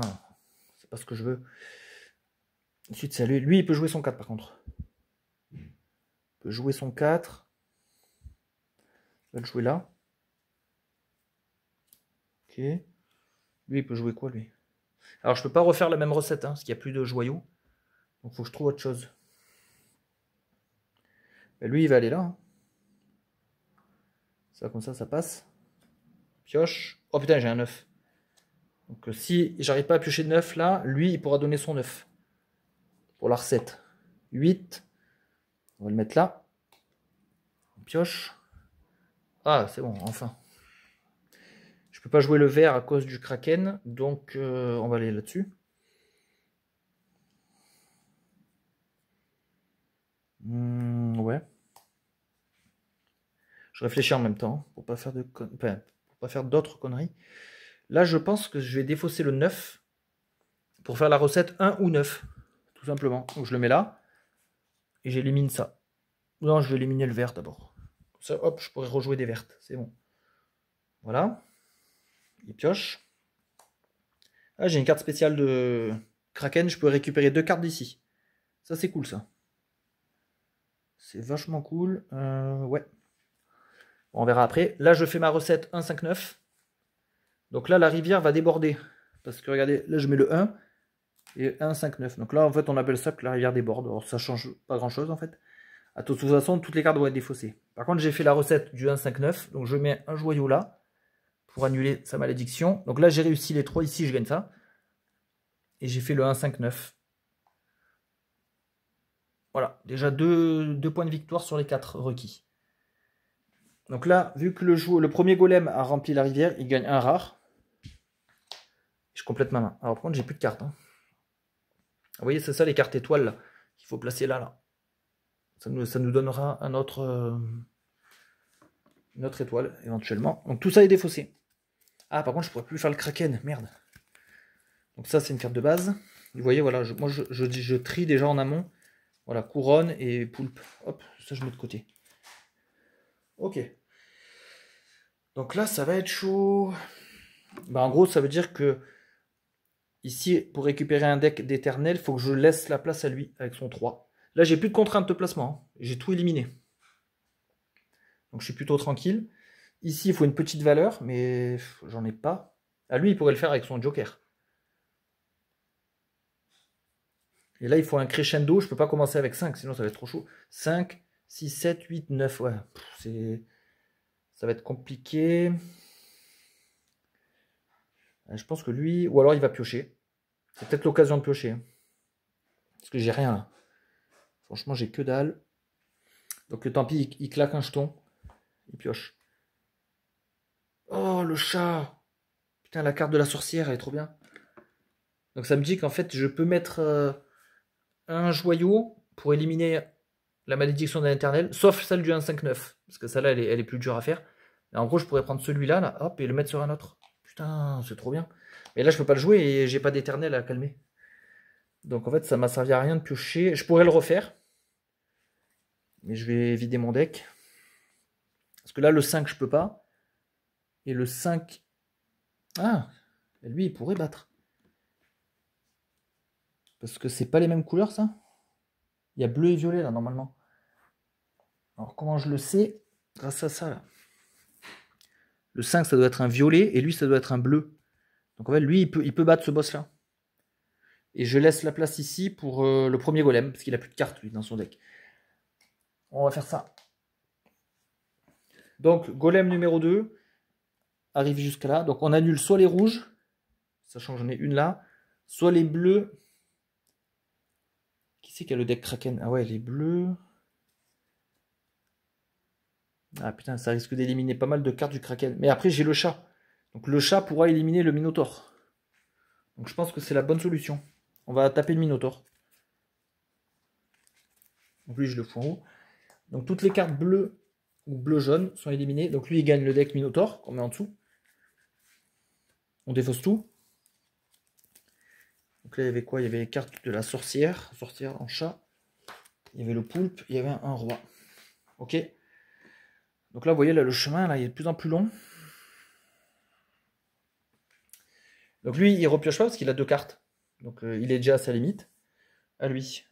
c'est pas ce que je veux. Ensuite, c'est lui. Lui, il peut jouer son 4 par contre. Il peut jouer son 4. Il va le jouer là. Ok. Lui, il peut jouer quoi, lui? Alors, je peux pas refaire la même recette, hein, parce qu'il n'y a plus de joyaux. Donc, il faut que je trouve autre chose. Bah, lui, il va aller là. Hein. Ça, comme ça passe. Pioche. Oh putain, j'ai un 9. Donc, si j'arrive pas à piocher de 9 là, lui, il pourra donner son 9. Pour la recette. 8. On va le mettre là. On pioche. Ah, c'est bon, enfin. Je peux pas jouer le vert à cause du kraken, donc on va aller là-dessus. Ouais. Je réfléchis en même temps pour pas faire pour pas faire d'autres conneries. Là, je pense que je vais défausser le 9 pour faire la recette 1 ou 9, tout simplement. Donc je le mets là et j'élimine ça. Non, je vais éliminer le vert d'abord. Ça, hop, je pourrais rejouer des vertes, c'est bon. Voilà. Il pioche. Ah, j'ai une carte spéciale de Kraken, je peux récupérer 2 cartes d'ici. Ça, c'est cool, ça. C'est vachement cool. Ouais. On verra après. Là, je fais ma recette 1-5-9. Donc là, la rivière va déborder. Parce que regardez, là, je mets le 1 et 1-5-9. Donc là, en fait, on appelle ça que la rivière déborde. Alors, ça change pas grand-chose, en fait. De toute façon, toutes les cartes doivent être défaussées. Par contre, j'ai fait la recette du 1-5-9. Donc, je mets un joyau là pour annuler sa malédiction. Donc là, j'ai réussi les 3 ici, je gagne ça. Et j'ai fait le 1-5-9. Voilà, déjà 2 points de victoire sur les 4 requis. Donc là, vu que le premier golem a rempli la rivière, il gagne un rare. Je complète ma main. Alors par contre, j'ai plus de cartes. Hein. Vous voyez, c'est ça les cartes étoiles qu'il faut placer là. Ça nous donnera une autre étoile éventuellement. Donc tout ça est défaussé. Ah, par contre, je pourrais plus faire le kraken. Merde. Donc ça, c'est une carte de base. Vous voyez, voilà, moi je trie déjà en amont. Voilà, couronne et poulpe. Hop, ça je mets de côté. Ok. Donc là, ça va être chaud. Bah, en gros, ça veut dire que ici, pour récupérer un deck d'éternel, il faut que je laisse la place à lui avec son 3. Là, j'ai plus de contraintes de placement. Hein. J'ai tout éliminé. Donc je suis plutôt tranquille. Ici, il faut une petite valeur, mais j'en ai pas. À lui, il pourrait le faire avec son joker. Et là, il faut un crescendo. Je peux pas commencer avec 5, sinon ça va être trop chaud. 5, 6, 7, 8, 9. Ouais, ça va être compliqué. Je pense que lui... Ou alors il va piocher. C'est peut-être l'occasion de piocher. Hein. Parce que j'ai rien là. Franchement, j'ai que dalle. Donc tant pis, il claque un jeton. Il pioche. Oh, le chat. Putain, la carte de la sorcière, elle est trop bien. Donc ça me dit qu'en fait, je peux mettre un joyau pour éliminer la malédiction de l'éternel, sauf celle du 1-5-9. Parce que celle-là, elle est plus dure à faire. Et en gros, je pourrais prendre celui-là, là, hop, et le mettre sur un autre. Putain, c'est trop bien. Mais là, je peux pas le jouer et j'ai pas d'éternel à calmer. Donc en fait, ça m'a servi à rien de piocher. Je pourrais le refaire. Mais je vais vider mon deck. Parce que là, le 5, je peux pas. Et le 5... Ah, lui, il pourrait battre. Parce que c'est pas les mêmes couleurs, ça. Il y a bleu et violet, là, normalement. Alors, comment je le sais? Grâce à ça, là. Le 5, ça doit être un violet, et lui, ça doit être un bleu. Donc en fait, lui, il peut battre ce boss-là. Et je laisse la place ici pour le premier golem, parce qu'il a plus de cartes, lui, dans son deck. On va faire ça. Donc, golem numéro 2. arriver jusqu'à là. Donc on annule soit les rouges, sachant que j'en ai une là, soit les bleus. Qui c'est qui a le deck Kraken? Ah ouais, les bleus. Ah putain, ça risque d'éliminer pas mal de cartes du Kraken. Mais après, j'ai le chat. Donc le chat pourra éliminer le Minotaur. Donc je pense que c'est la bonne solution. On va taper le Minotaur. Donc lui, je le fous en haut. Donc toutes les cartes bleues ou bleu-jaune sont éliminées. Donc lui, il gagne le deck Minotaur qu'on met en dessous. On défausse tout. Donc là, il y avait quoi? Il y avait les cartes de la sorcière. Sorcière en chat. Il y avait le poulpe. Il y avait un roi. Ok. Donc là, vous voyez, là, le chemin, là, il est de plus en plus long. Donc lui, il repioche pas parce qu'il a 2 cartes. Donc il est déjà à sa limite. À lui.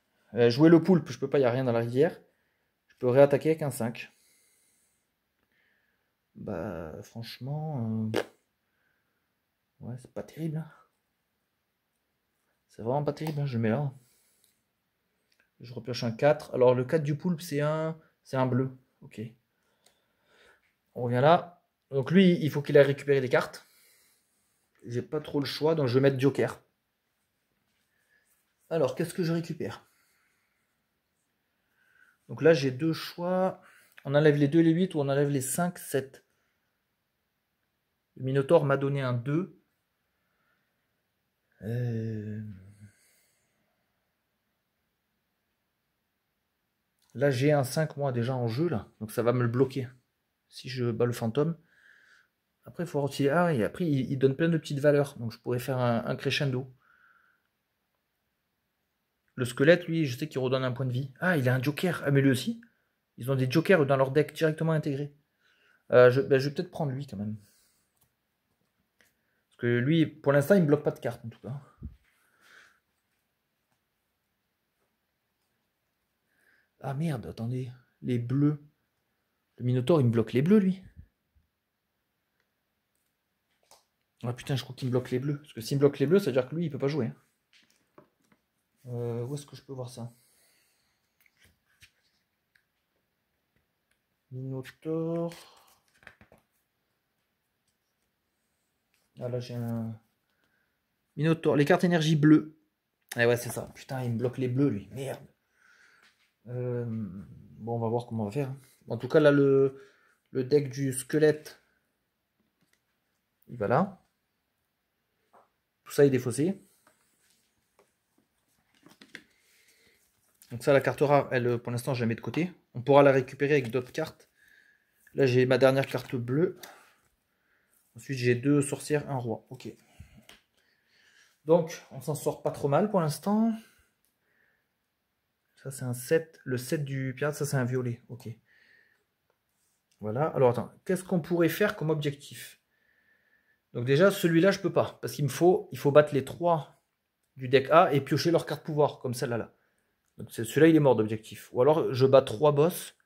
Jouer le poulpe, je peux pas, il n'y a rien dans la rivière. Je peux réattaquer avec un 5. Bah franchement, ouais, c'est pas terrible. Hein. C'est vraiment pas terrible, hein. Je le mets là. Je repioche un 4. Alors le 4 du poulpe, c'est un bleu. Ok. On revient là. Donc lui, il faut qu'il ait récupéré des cartes. J'ai pas trop le choix, donc je vais mettre Joker. Alors, qu'est-ce que je récupère? Donc là, j'ai 2 choix. On enlève les 2 et les 8 ou on enlève les 5, 7. Le Minotaur m'a donné un 2. Là, j'ai un 5 moi déjà en jeu, là. Donc ça va me le bloquer. Si je bats le fantôme. Après, il faut retirer. Ah, et après, il donne plein de petites valeurs. Donc je pourrais faire un crescendo. Le squelette, lui, je sais qu'il redonne un point de vie. Ah, il a un joker. Ah, mais lui aussi. Ils ont des jokers dans leur deck directement intégrés. Je vais peut-être prendre lui quand même. Parce que lui, pour l'instant, il ne bloque pas de cartes en tout cas. Ah merde, attendez. Les bleus. Le Minotaur, il me bloque les bleus, lui. Ah putain, je crois qu'il me bloque les bleus. Parce que s'il me bloque les bleus, ça veut dire que lui, il peut pas jouer. Où est-ce que je peux voir ça? Minotaur. Ah là, j'ai un... Minotaur. Les cartes énergie bleues. Ah ouais, c'est ça. Putain, il me bloque les bleus, lui. Merde. Bon, on va voir comment on va faire. En tout cas, là, le deck du squelette, il va là. Tout ça est défaussé. Donc ça, la carte rare, elle, pour l'instant, je la mets de côté. On pourra la récupérer avec d'autres cartes. Là, j'ai ma dernière carte bleue. Ensuite, j'ai 2 sorcières, un roi. Ok. Donc, on s'en sort pas trop mal pour l'instant. Ça, c'est un 7. Le 7 du pirate, ça, c'est un violet. Ok. Voilà. Alors, attends. Qu'est-ce qu'on pourrait faire comme objectif? Donc déjà, celui-là, je peux pas. Parce qu'il il faut battre les 3 du deck A et piocher leur carte pouvoir, comme celle-là. Là. Donc celui-là, il est mort d'objectif. Ou alors, je bats 3 boss.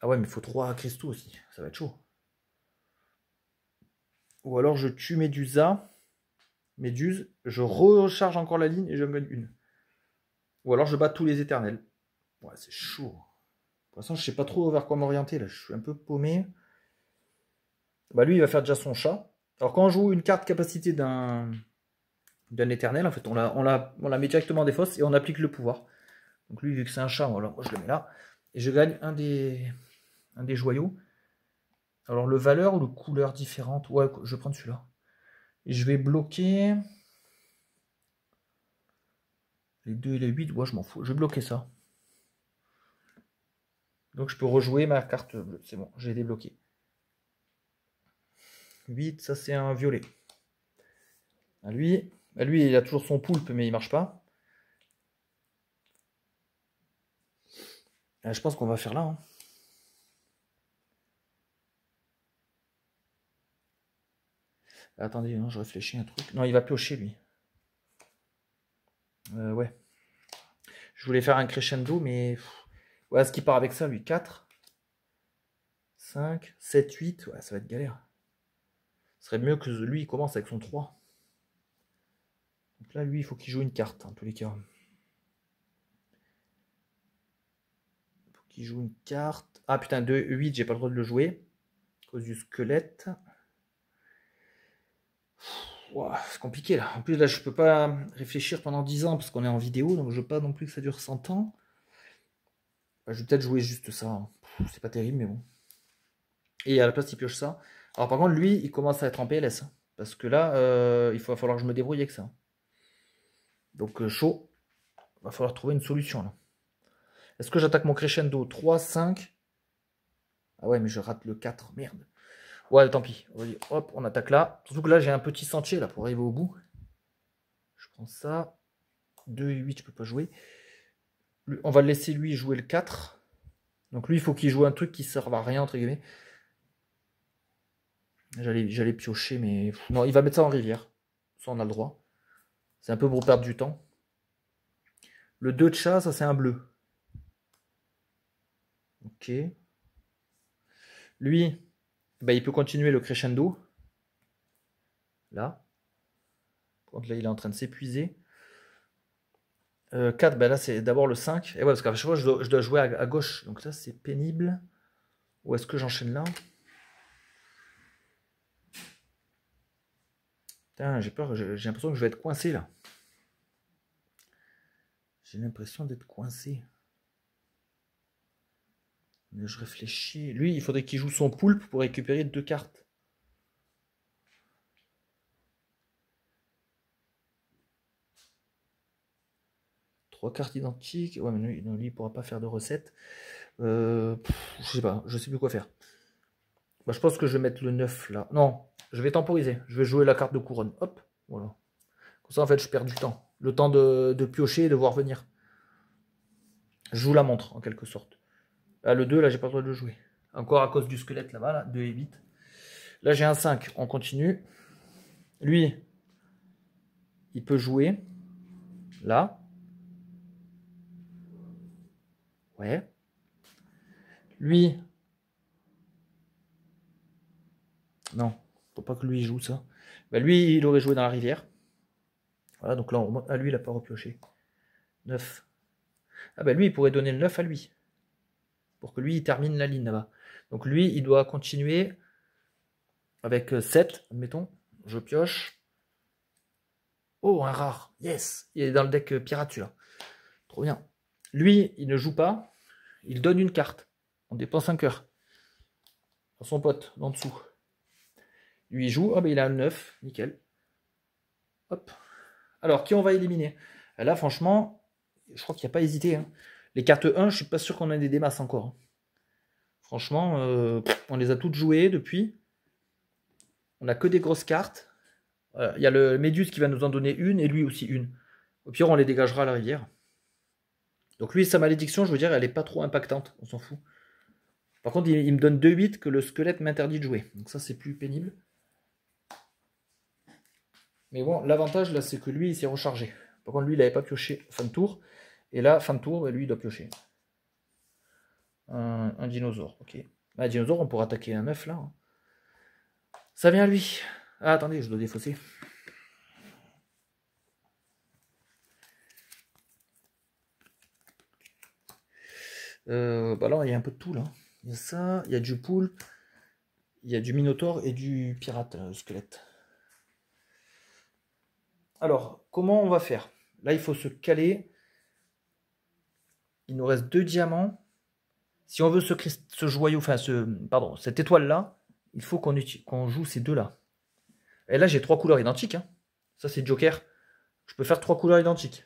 Ah ouais, mais il faut 3 cristaux aussi. Ça va être chaud. Ou alors, je tue Médusa. Méduse. Je recharge encore la ligne et je me gagne une. Ou alors, je bats tous les éternels. Ouais, c'est chaud. Pour l'instant, je sais pas trop vers quoi m'orienter. Là, je suis un peu paumé. Bah lui, il va faire déjà son chat. Alors quand on joue une carte capacité d'un éternel, en fait, on la met directement en défausse et on applique le pouvoir. Donc lui, vu que c'est un chat, voilà, moi je le mets là. Et je gagne un des joyaux. Alors le valeur ou le couleur différente? Ouais, je vais prendre celui-là. Et je vais bloquer les 2 et les 8. Ouais, je m'en fous. Je vais bloquer ça. Donc je peux rejouer ma carte bleue. C'est bon, j'ai débloqué. 8, ça c'est un violet. À lui, il a toujours son poulpe, mais il marche pas. Je pense qu'on va faire là. Hein. Attendez, hein, je réfléchis un truc. Non, il va piocher lui. Ouais. Je voulais faire un crescendo, mais... Ouais, ce qui part avec ça, lui, 4, 5, 7, 8. Ouais, ça va être galère. Ce serait mieux que lui, il commence avec son 3. Donc là, lui, il faut qu'il joue une carte, en tous les cas. Il faut qu'il joue une carte. Ah putain, 2, 8, j'ai pas le droit de le jouer. À cause du squelette. Ouah, c'est compliqué là. En plus, là, je peux pas réfléchir pendant 10 ans parce qu'on est en vidéo, donc je veux pas non plus que ça dure 100 ans. Bah, je vais peut-être jouer juste ça, hein. C'est pas terrible, mais bon. Et à la place, il pioche ça. Alors, par contre, lui, il commence à être en PLS, hein, parce que là, va falloir que je me débrouille avec ça. Donc, chaud. Va falloir trouver une solution là. Est-ce que j'attaque mon crescendo 3, 5? Ah ouais, mais je rate le 4. Merde. Ouais, tant pis. Hop, on attaque là. Surtout que là, j'ai un petit sentier là pour arriver au bout. Je prends ça. 2 et 8, je peux pas jouer. On va laisser lui jouer le 4. Donc lui, il faut qu'il joue un truc qui ne serve à rien, entre guillemets. J'allais piocher, mais... Non, il va mettre ça en rivière. Ça, on a le droit. C'est un peu pour perdre du temps. Le 2 de chat, ça, c'est un bleu. Ok. Lui, bah, il peut continuer le crescendo. Là. Quand là, il est en train de s'épuiser. 4, bah là, c'est d'abord le 5. Et ouais, parce qu'à chaque fois, je dois jouer à gauche. Donc ça, c'est pénible. Ou est-ce que j'enchaîne là? Putain, j'ai peur, j'ai l'impression que je vais être coincé là. J'ai l'impression d'être coincé. Mais je réfléchis. Lui, il faudrait qu'il joue son poulpe pour récupérer 2 cartes. Trois cartes identiques. Ouais, mais lui, non, lui il pourra pas faire de recette. Je sais pas, je sais plus quoi faire. Bah, je pense que je vais mettre le 9 là. Non, je vais temporiser. Je vais jouer la carte de couronne. Hop, voilà. Comme ça, en fait, je perds du temps. Le temps de piocher et de voir venir. Je joue la montre, en quelque sorte. Là, le 2, là, j'ai pas le droit de le jouer. Encore à cause du squelette là-bas, là, 2 et 8. Là, j'ai un 5, on continue. Lui, il peut jouer. Là. Ouais. Lui. Non, faut pas que lui joue ça. Bah, lui, il aurait joué dans la rivière. Voilà, donc là, à lui, il n'a pas repioché. 9. Ah bah lui, il pourrait donner le 9 à lui. Pour que lui, il termine la ligne là-bas. Donc lui, il doit continuer avec 7, admettons. Je pioche. Oh, un rare. Yes. Il est dans le deck pirate, celui-là. Trop bien. Lui, il ne joue pas. Il donne une carte. On dépense un cœur. À son pote, en dessous. Lui, il joue. Ah bah il a un 9. Nickel. Hop. Alors, qui on va éliminer? Là, franchement, je crois qu'il n'y a pas hésité. Hein. Les cartes 1, je suis pas sûr qu'on ait des masses encore. Hein. Franchement, on les a toutes jouées depuis. On n'a que des grosses cartes. Il y a le Méduse qui va nous en donner une et lui aussi une. Au pire, on les dégagera à la rivière. Donc lui, sa malédiction, je veux dire, elle n'est pas trop impactante. On s'en fout. Par contre, il me donne 2-8 que le squelette m'interdit de jouer. Donc ça, c'est plus pénible. Mais bon, l'avantage, là, c'est que lui, il s'est rechargé. Par contre, lui, il n'avait pas pioché fin de tour. Et là, fin de tour, lui, il doit piocher. Un dinosaure, ok. Un dinosaure, on pourra attaquer un 9 là. Hein. Ça vient à lui. Ah, attendez, je dois défausser. Bah là, il y a un peu de tout là. Il y a ça, il y a du poulpe, il y a du minotaure et du pirate squelette. Alors, comment on va faire? Là, il faut se caler. Il nous reste 2 diamants. Si on veut ce joyau, enfin, pardon, cette étoile-là, il faut qu'on joue ces deux-là. Et là, j'ai 3 couleurs identiques. Hein. Ça, c'est Joker. Je peux faire 3 couleurs identiques.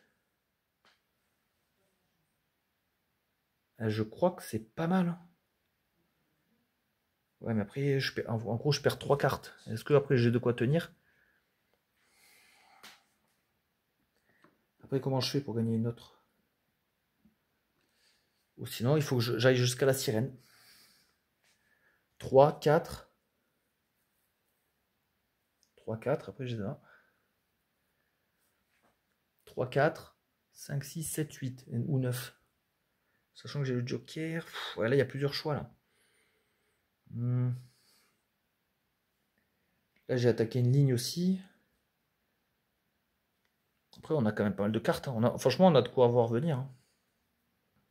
Je crois que c'est pas mal. Ouais, mais après, en gros, je perds 3 cartes. Est-ce que après j'ai de quoi tenir? Après, comment je fais pour gagner une autre? Ou sinon, il faut que j'aille jusqu'à la sirène. 3, 4. 3, 4. Après, j'ai ça. 3, 4. 5, 6, 7, 8. Ou 9. Sachant que j'ai le Joker. Ouais, là, il y a plusieurs choix, là. Là, j'ai attaqué une ligne aussi. Après, on a quand même pas mal de cartes. Hein. Franchement, on a de quoi voir venir. Hein.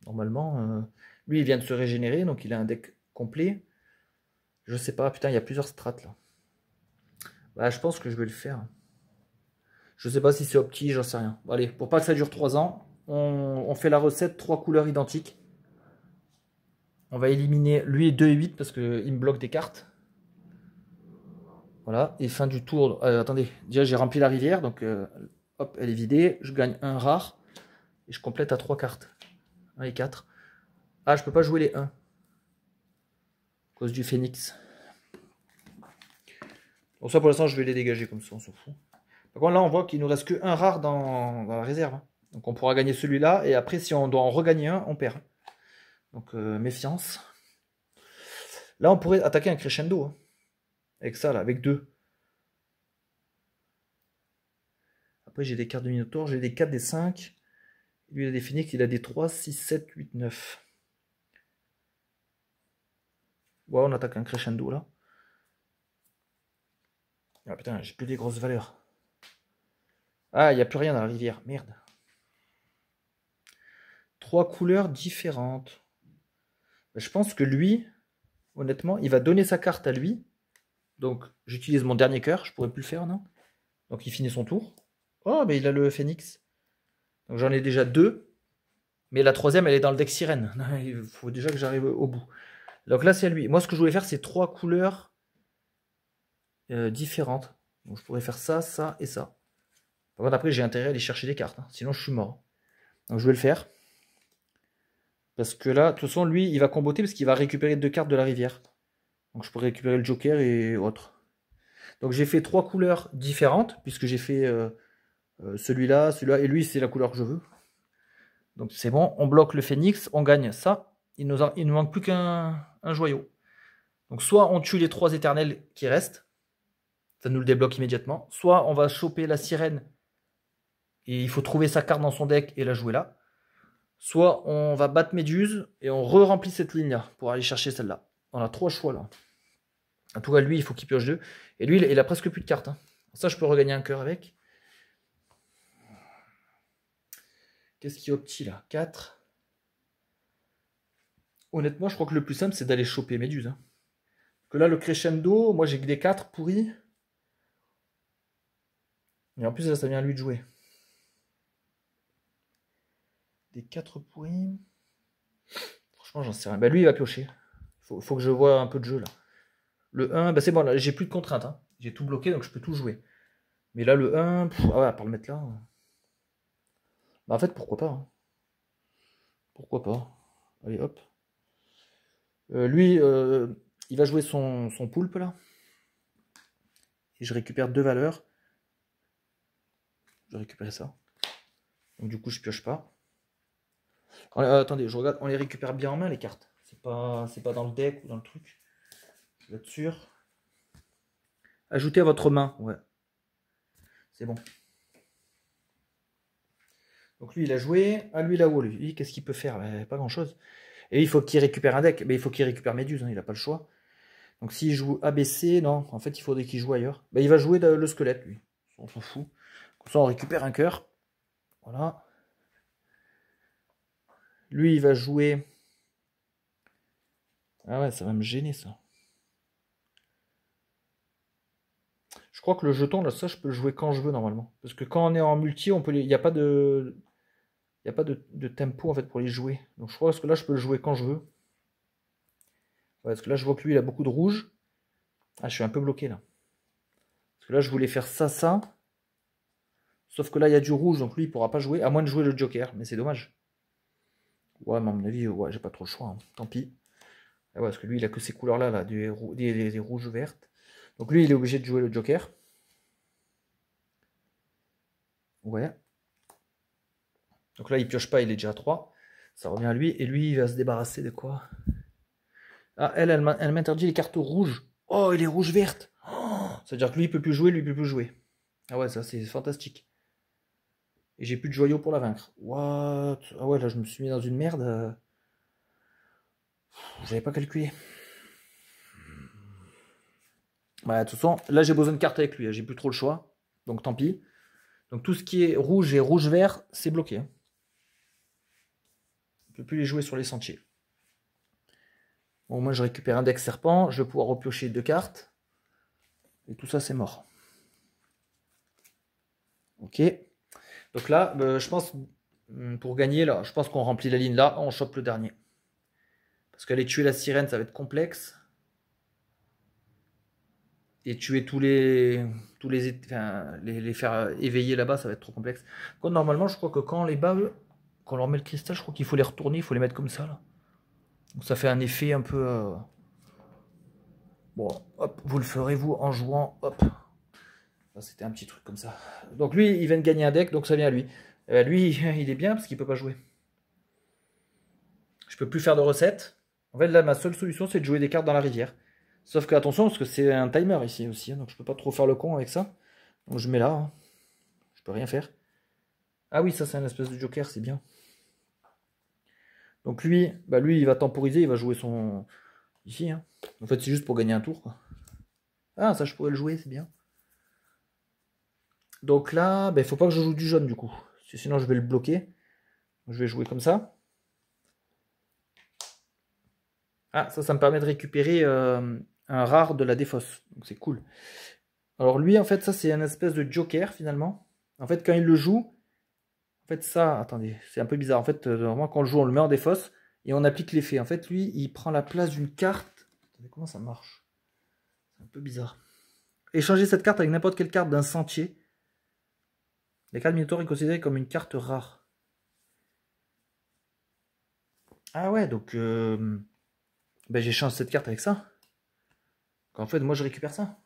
Normalement, lui, il vient de se régénérer, donc il a un deck complet. Je sais pas, putain, il y a plusieurs strates, là. Bah, je pense que je vais le faire. Je sais pas si c'est opti, j'en sais rien. Bon, allez, pour pas que ça dure 3 ans, on fait la recette 3 couleurs identiques. On va éliminer lui et 2 et 8 parce qu'il me bloque des cartes. Voilà, et fin du tour. Attendez, déjà j'ai rempli la rivière, donc hop, elle est vidée. Je gagne un rare et je complète à 3 cartes. 1 et 4. Ah, je peux pas jouer les 1 à cause du phénix. Bon, ça pour l'instant, je vais les dégager comme ça, on s'en fout. Par contre, là, on voit qu'il nous reste que un rare dans la réserve. Hein. Donc on pourra gagner celui-là, et après, si on doit en regagner un, on perd. Donc méfiance. Là, on pourrait attaquer un crescendo. Hein. Avec ça, là, avec 2. Après, j'ai des cartes de Minotaur, j'ai des 4, des 5. Lui, il a des phoenix, il a des 3, 6, 7, 8, 9. Ouais, on attaque un crescendo, là. Ah putain, j'ai plus des grosses valeurs. Ah, il n'y a plus rien dans la rivière. Merde. 3 couleurs différentes. Je pense que lui, honnêtement, il va donner sa carte à lui. Donc, j'utilise mon dernier cœur. Je pourrais plus le faire, non? Donc, il finit son tour. Oh, mais il a le phénix. Donc, j'en ai déjà 2. Mais la troisième, elle est dans le deck sirène. Il faut déjà que j'arrive au bout. Donc là, c'est à lui. Moi, ce que je voulais faire, c'est 3 couleurs différentes. Donc, je pourrais faire ça, ça et ça. Par contre, après, j'ai intérêt à aller chercher des cartes. Hein. Sinon, je suis mort. Donc, je vais le faire. Parce que là, de toute façon, lui, il va comboter parce qu'il va récupérer 2 cartes de la rivière. Donc, je pourrais récupérer le joker et autres. Donc, j'ai fait 3 couleurs différentes. Puisque j'ai fait celui-là, celui-là. Et lui, c'est la couleur que je veux. Donc, c'est bon. On bloque le phénix. On gagne ça. Il nous manque plus qu'un joyau. Donc, soit on tue les 3 éternels qui restent. Ça nous le débloque immédiatement. Soit on va choper la sirène. Et il faut trouver sa carte dans son deck et la jouer là. Soit on va battre Méduse et on re-remplit cette ligne-là pour aller chercher celle-là. On a 3 choix là. En tout cas, lui, il faut qu'il pioche 2. Et lui, il a presque plus de cartes. Hein. Ça, je peux regagner un cœur avec. Qu'est-ce qui est opti là? 4. Honnêtement, je crois que le plus simple, c'est d'aller choper Méduse. Hein. Parce que là, le crescendo, moi, j'ai que des 4 pourris. Et en plus, ça vient à lui de jouer. Des 4 pourris. Franchement, j'en sais rien. Bah, lui, il va piocher. Faut que je vois un peu de jeu là. Le 1, bah c'est bon, là, j'ai plus de contraintes. Hein. J'ai tout bloqué, donc je peux tout jouer. Mais là, le 1, ah ouais, à part le mettre là. Bah, en fait, pourquoi pas. Hein. Pourquoi pas. Allez, hop. Lui, il va jouer son poulpe là. Et je récupère 2 valeurs. Je vais récupérer ça. Donc du coup, je pioche pas. Attendez, je regarde. On les récupère bien en main les cartes. C'est pas dans le deck ou dans le truc. Je vais être sûr. Ajoutez à votre main. Ouais. C'est bon. Donc lui, il a joué. Ah, lui, là-haut, lui, qu'est-ce qu'il peut faire? Pas grand-chose. Et il faut qu'il récupère un deck. Mais il faut qu'il récupère Méduse. Hein, il n'a pas le choix. Donc s'il joue ABC, non. En fait, il faudrait qu'il joue ailleurs. Bah, il va jouer le squelette, lui. On s'en fout. Comme ça, on récupère un cœur. Voilà. Lui, il va jouer... Ah ouais, ça va me gêner, ça. Je crois que le jeton, là, ça, je peux le jouer quand je veux, normalement. Parce que quand on est en multi, on peut il n'y a pas de... Il n'y a pas de tempo, en fait, pour les jouer. Donc je crois que là, je peux le jouer quand je veux. Ouais, parce que là, je vois que lui, il a beaucoup de rouge. Ah, je suis un peu bloqué, là. Parce que là, je voulais faire ça, ça. Sauf que là, il y a du rouge, donc lui, il pourra pas jouer. À moins de jouer le joker, mais c'est dommage. Ouais, mais à mon avis, ouais, j'ai pas trop le choix. Hein. Tant pis. Ah ouais, parce que lui, il a que ces couleurs-là, là, des rouges vertes. Donc lui, il est obligé de jouer le joker. Ouais. Donc là, il pioche pas, il est déjà à 3. Ça revient à lui. Et lui, il va se débarrasser de quoi? Ah, elle m'interdit les cartes rouges. Oh, il est rouge-verte. Oh, ça veut dire que lui, il peut plus jouer, lui, il peut plus jouer. Ah ouais, ça, c'est fantastique. Et j'ai plus de joyaux pour la vaincre. What? Ah ouais, là, je me suis mis dans une merde. J'avais pas calculé. Bah, de toute façon, là, j'ai besoin de cartes avec lui. J'ai plus trop le choix. Donc, tant pis. Donc, tout ce qui est rouge et rouge-vert, c'est bloqué. Hein. On ne peut plus les jouer sur les sentiers. Bon, moi, je récupère un deck serpent. Je vais pouvoir repiocher 2 cartes. Et tout ça, c'est mort. Ok. Donc là, je pense, pour gagner, là, je pense qu'on remplit la ligne là, on chope le dernier. Parce qu'aller tuer la sirène, ça va être complexe. Et tuer enfin, les faire éveiller là-bas, ça va être trop complexe. Quand, normalement, je crois que quand on les bat, quand on leur met le cristal, je crois qu'il faut les retourner, il faut les mettre comme ça, là. Donc ça fait un effet un peu... Bon, hop, vous le ferez, vous, en jouant, hop. C'était un petit truc comme ça. Donc lui, il vient de gagner un deck, donc ça vient à lui. Lui, il est bien parce qu'il peut pas jouer. Je peux plus faire de recettes. En fait, là, ma seule solution, c'est de jouer des cartes dans la rivière. Sauf que, attention, parce que c'est un timer ici aussi, hein, donc je peux pas trop faire le con avec ça. Donc je mets là, hein. Je peux rien faire. Ah oui, ça c'est un espèce de joker, c'est bien. Donc lui, il va temporiser, il va jouer son... Ici, hein. En fait, c'est juste pour gagner un tour, quoi. Ah, ça je pourrais le jouer, c'est bien. Donc là, il faut pas que je joue du jaune, du coup. Sinon, je vais le bloquer. Je vais jouer comme ça. Ah, ça me permet de récupérer un rare de la défausse. Donc c'est cool. Alors lui, en fait, ça c'est un espèce de joker, finalement. En fait, quand il le joue... En fait, ça, attendez, c'est un peu bizarre. En fait, normalement, quand on le joue, on le met en défausse et on applique l'effet. En fait, lui, il prend la place d'une carte. Attendez, comment ça marche? C'est un peu bizarre. Échanger cette carte avec n'importe quelle carte d'un sentier. La carte Minotaur est considérée comme une carte rare. Ah ouais, donc j'échange cette carte avec ça. En fait, moi, je récupère ça.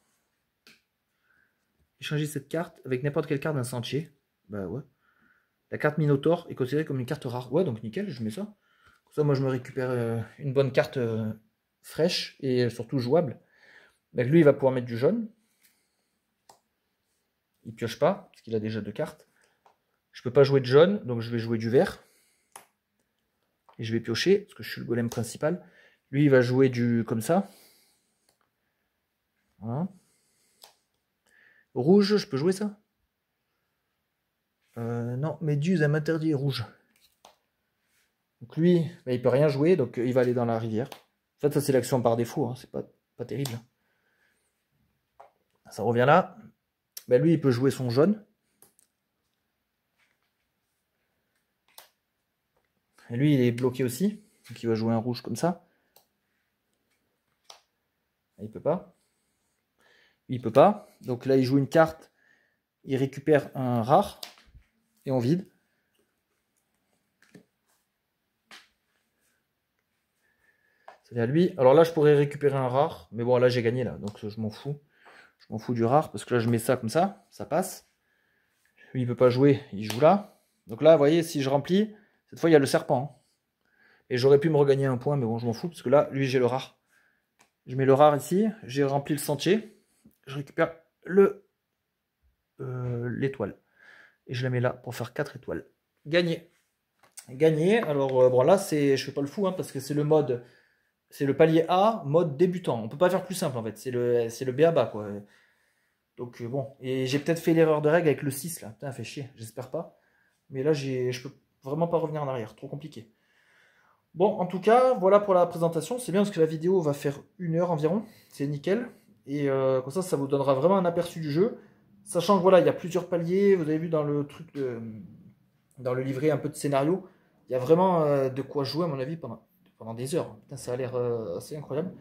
Échanger cette carte avec n'importe quelle carte d'un sentier. Bah ouais. La carte Minotaur est considérée comme une carte rare. Ouais, donc nickel, je mets ça. Comme ça, moi, je me récupère une bonne carte fraîche et surtout jouable. Donc lui, il va pouvoir mettre du jaune. Il pioche pas, parce qu'il a déjà 2 cartes. Je peux pas jouer de jaune, donc je vais jouer du vert. Et je vais piocher, parce que je suis le golem principal. Lui, il va jouer du comme ça. Voilà. Rouge, je peux jouer ça? Non, Méduse, elle m'interdit rouge. Donc lui, il peut rien jouer, donc il va aller dans la rivière. En fait, ça c'est l'action par défaut, hein. C'est pas terrible. Ça revient là. Lui, il peut jouer son jaune. Et lui, il est bloqué aussi. Donc il va jouer un rouge comme ça. Il peut pas. Il peut pas. Donc là, il joue une carte. Il récupère un rare. Et on vide. C'est à lui. Alors là, je pourrais récupérer un rare. Mais bon, là, j'ai gagné là. Donc je m'en fous. Je m'en fous du rare. Parce que là, je mets ça comme ça. Ça passe. Lui, il peut pas jouer. Il joue là. Donc là, vous voyez, si je remplis, cette fois, il y a le serpent. Et j'aurais pu me regagner un point. Mais bon, je m'en fous. Parce que là, lui, j'ai le rare. Je mets le rare ici. J'ai rempli le sentier. Je récupère l'étoile. Et je la mets là pour faire 4 étoiles. Gagné. Gagné. Alors, bon, là, je fais pas le fou, hein, parce que c'est le mode... C'est le palier A, mode débutant. On peut pas faire plus simple, en fait. C'est le B.A.B.A, quoi. Donc, bon. Et j'ai peut-être fait l'erreur de règle avec le 6, là. Putain, fait chier. J'espère pas. Mais là, je peux vraiment pas revenir en arrière. Trop compliqué. Bon, en tout cas, voilà pour la présentation. C'est bien parce que la vidéo va faire 1 heure environ. C'est nickel. Et comme ça vous donnera vraiment un aperçu du jeu. Sachant que voilà, il y a plusieurs paliers. Vous avez vu dans le truc dans le livret un peu de scénario. Il y a vraiment de quoi jouer à mon avis pendant des heures. Putain, ça a l'air assez incroyable.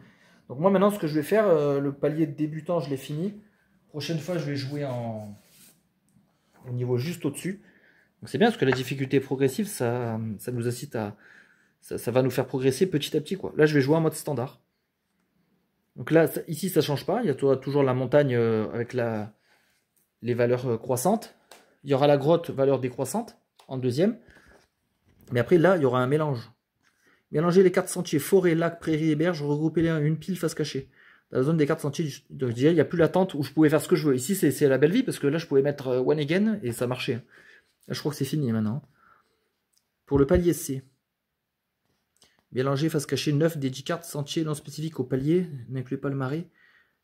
Donc moi maintenant ce que je vais faire, le palier de débutant je l'ai fini. Prochaine fois je vais jouer au niveau juste au-dessus. Donc c'est bien parce que la difficulté progressive ça nous incite à... Ça va nous faire progresser petit à petit, quoi. Là je vais jouer en mode standard. Donc là ici ça change pas. Il y a toujours la montagne avec les valeurs croissantes. Il y aura la grotte valeur décroissante en deuxième. Mais après, là, il y aura un mélange. Mélanger les cartes sentiers, forêt, lac, prairie et berge, regrouper-les en une pile face cachée. Dans la zone des cartes sentiers, donc, je dirais, il n'y a plus la tente où je pouvais faire ce que je veux. Ici, c'est la belle vie, parce que là, je pouvais mettre one again, et ça marchait. Là, je crois que c'est fini maintenant. Pour le palier C. Mélanger face cachée 9 des 10 cartes sentiers non spécifiques au palier, n'incluez pas le marais.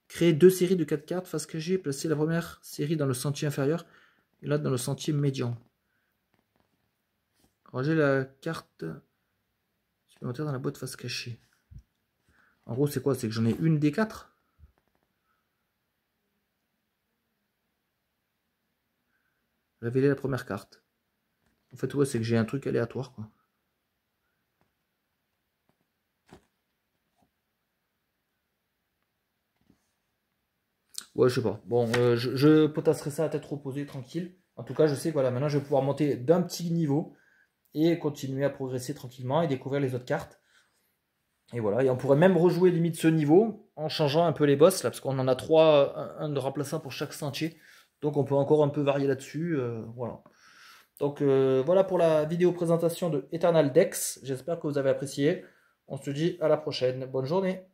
Créer 2 séries de 4 cartes face cachée, placer la première série dans le sentier inférieur, et là dans le sentier médian. Ranger la carte supplémentaire dans la boîte face cachée. En gros, c'est quoi? C'est que j'en ai une des 4. Révéler la première carte. En fait, ouais, c'est que j'ai un truc aléatoire, quoi. Ouais, je sais pas. Bon, je potasserai ça à tête reposée, tranquille. En tout cas, je sais que voilà, maintenant je vais pouvoir monter d'un petit niveau et continuer à progresser tranquillement et découvrir les autres cartes. Et voilà, et on pourrait même rejouer limite ce niveau en changeant un peu les boss là, parce qu'on en a trois, un de remplaçant pour chaque sentier. Donc on peut encore un peu varier là-dessus. Voilà. Donc voilà pour la vidéo présentation de Eternal Dex. J'espère que vous avez apprécié. On se dit à la prochaine. Bonne journée.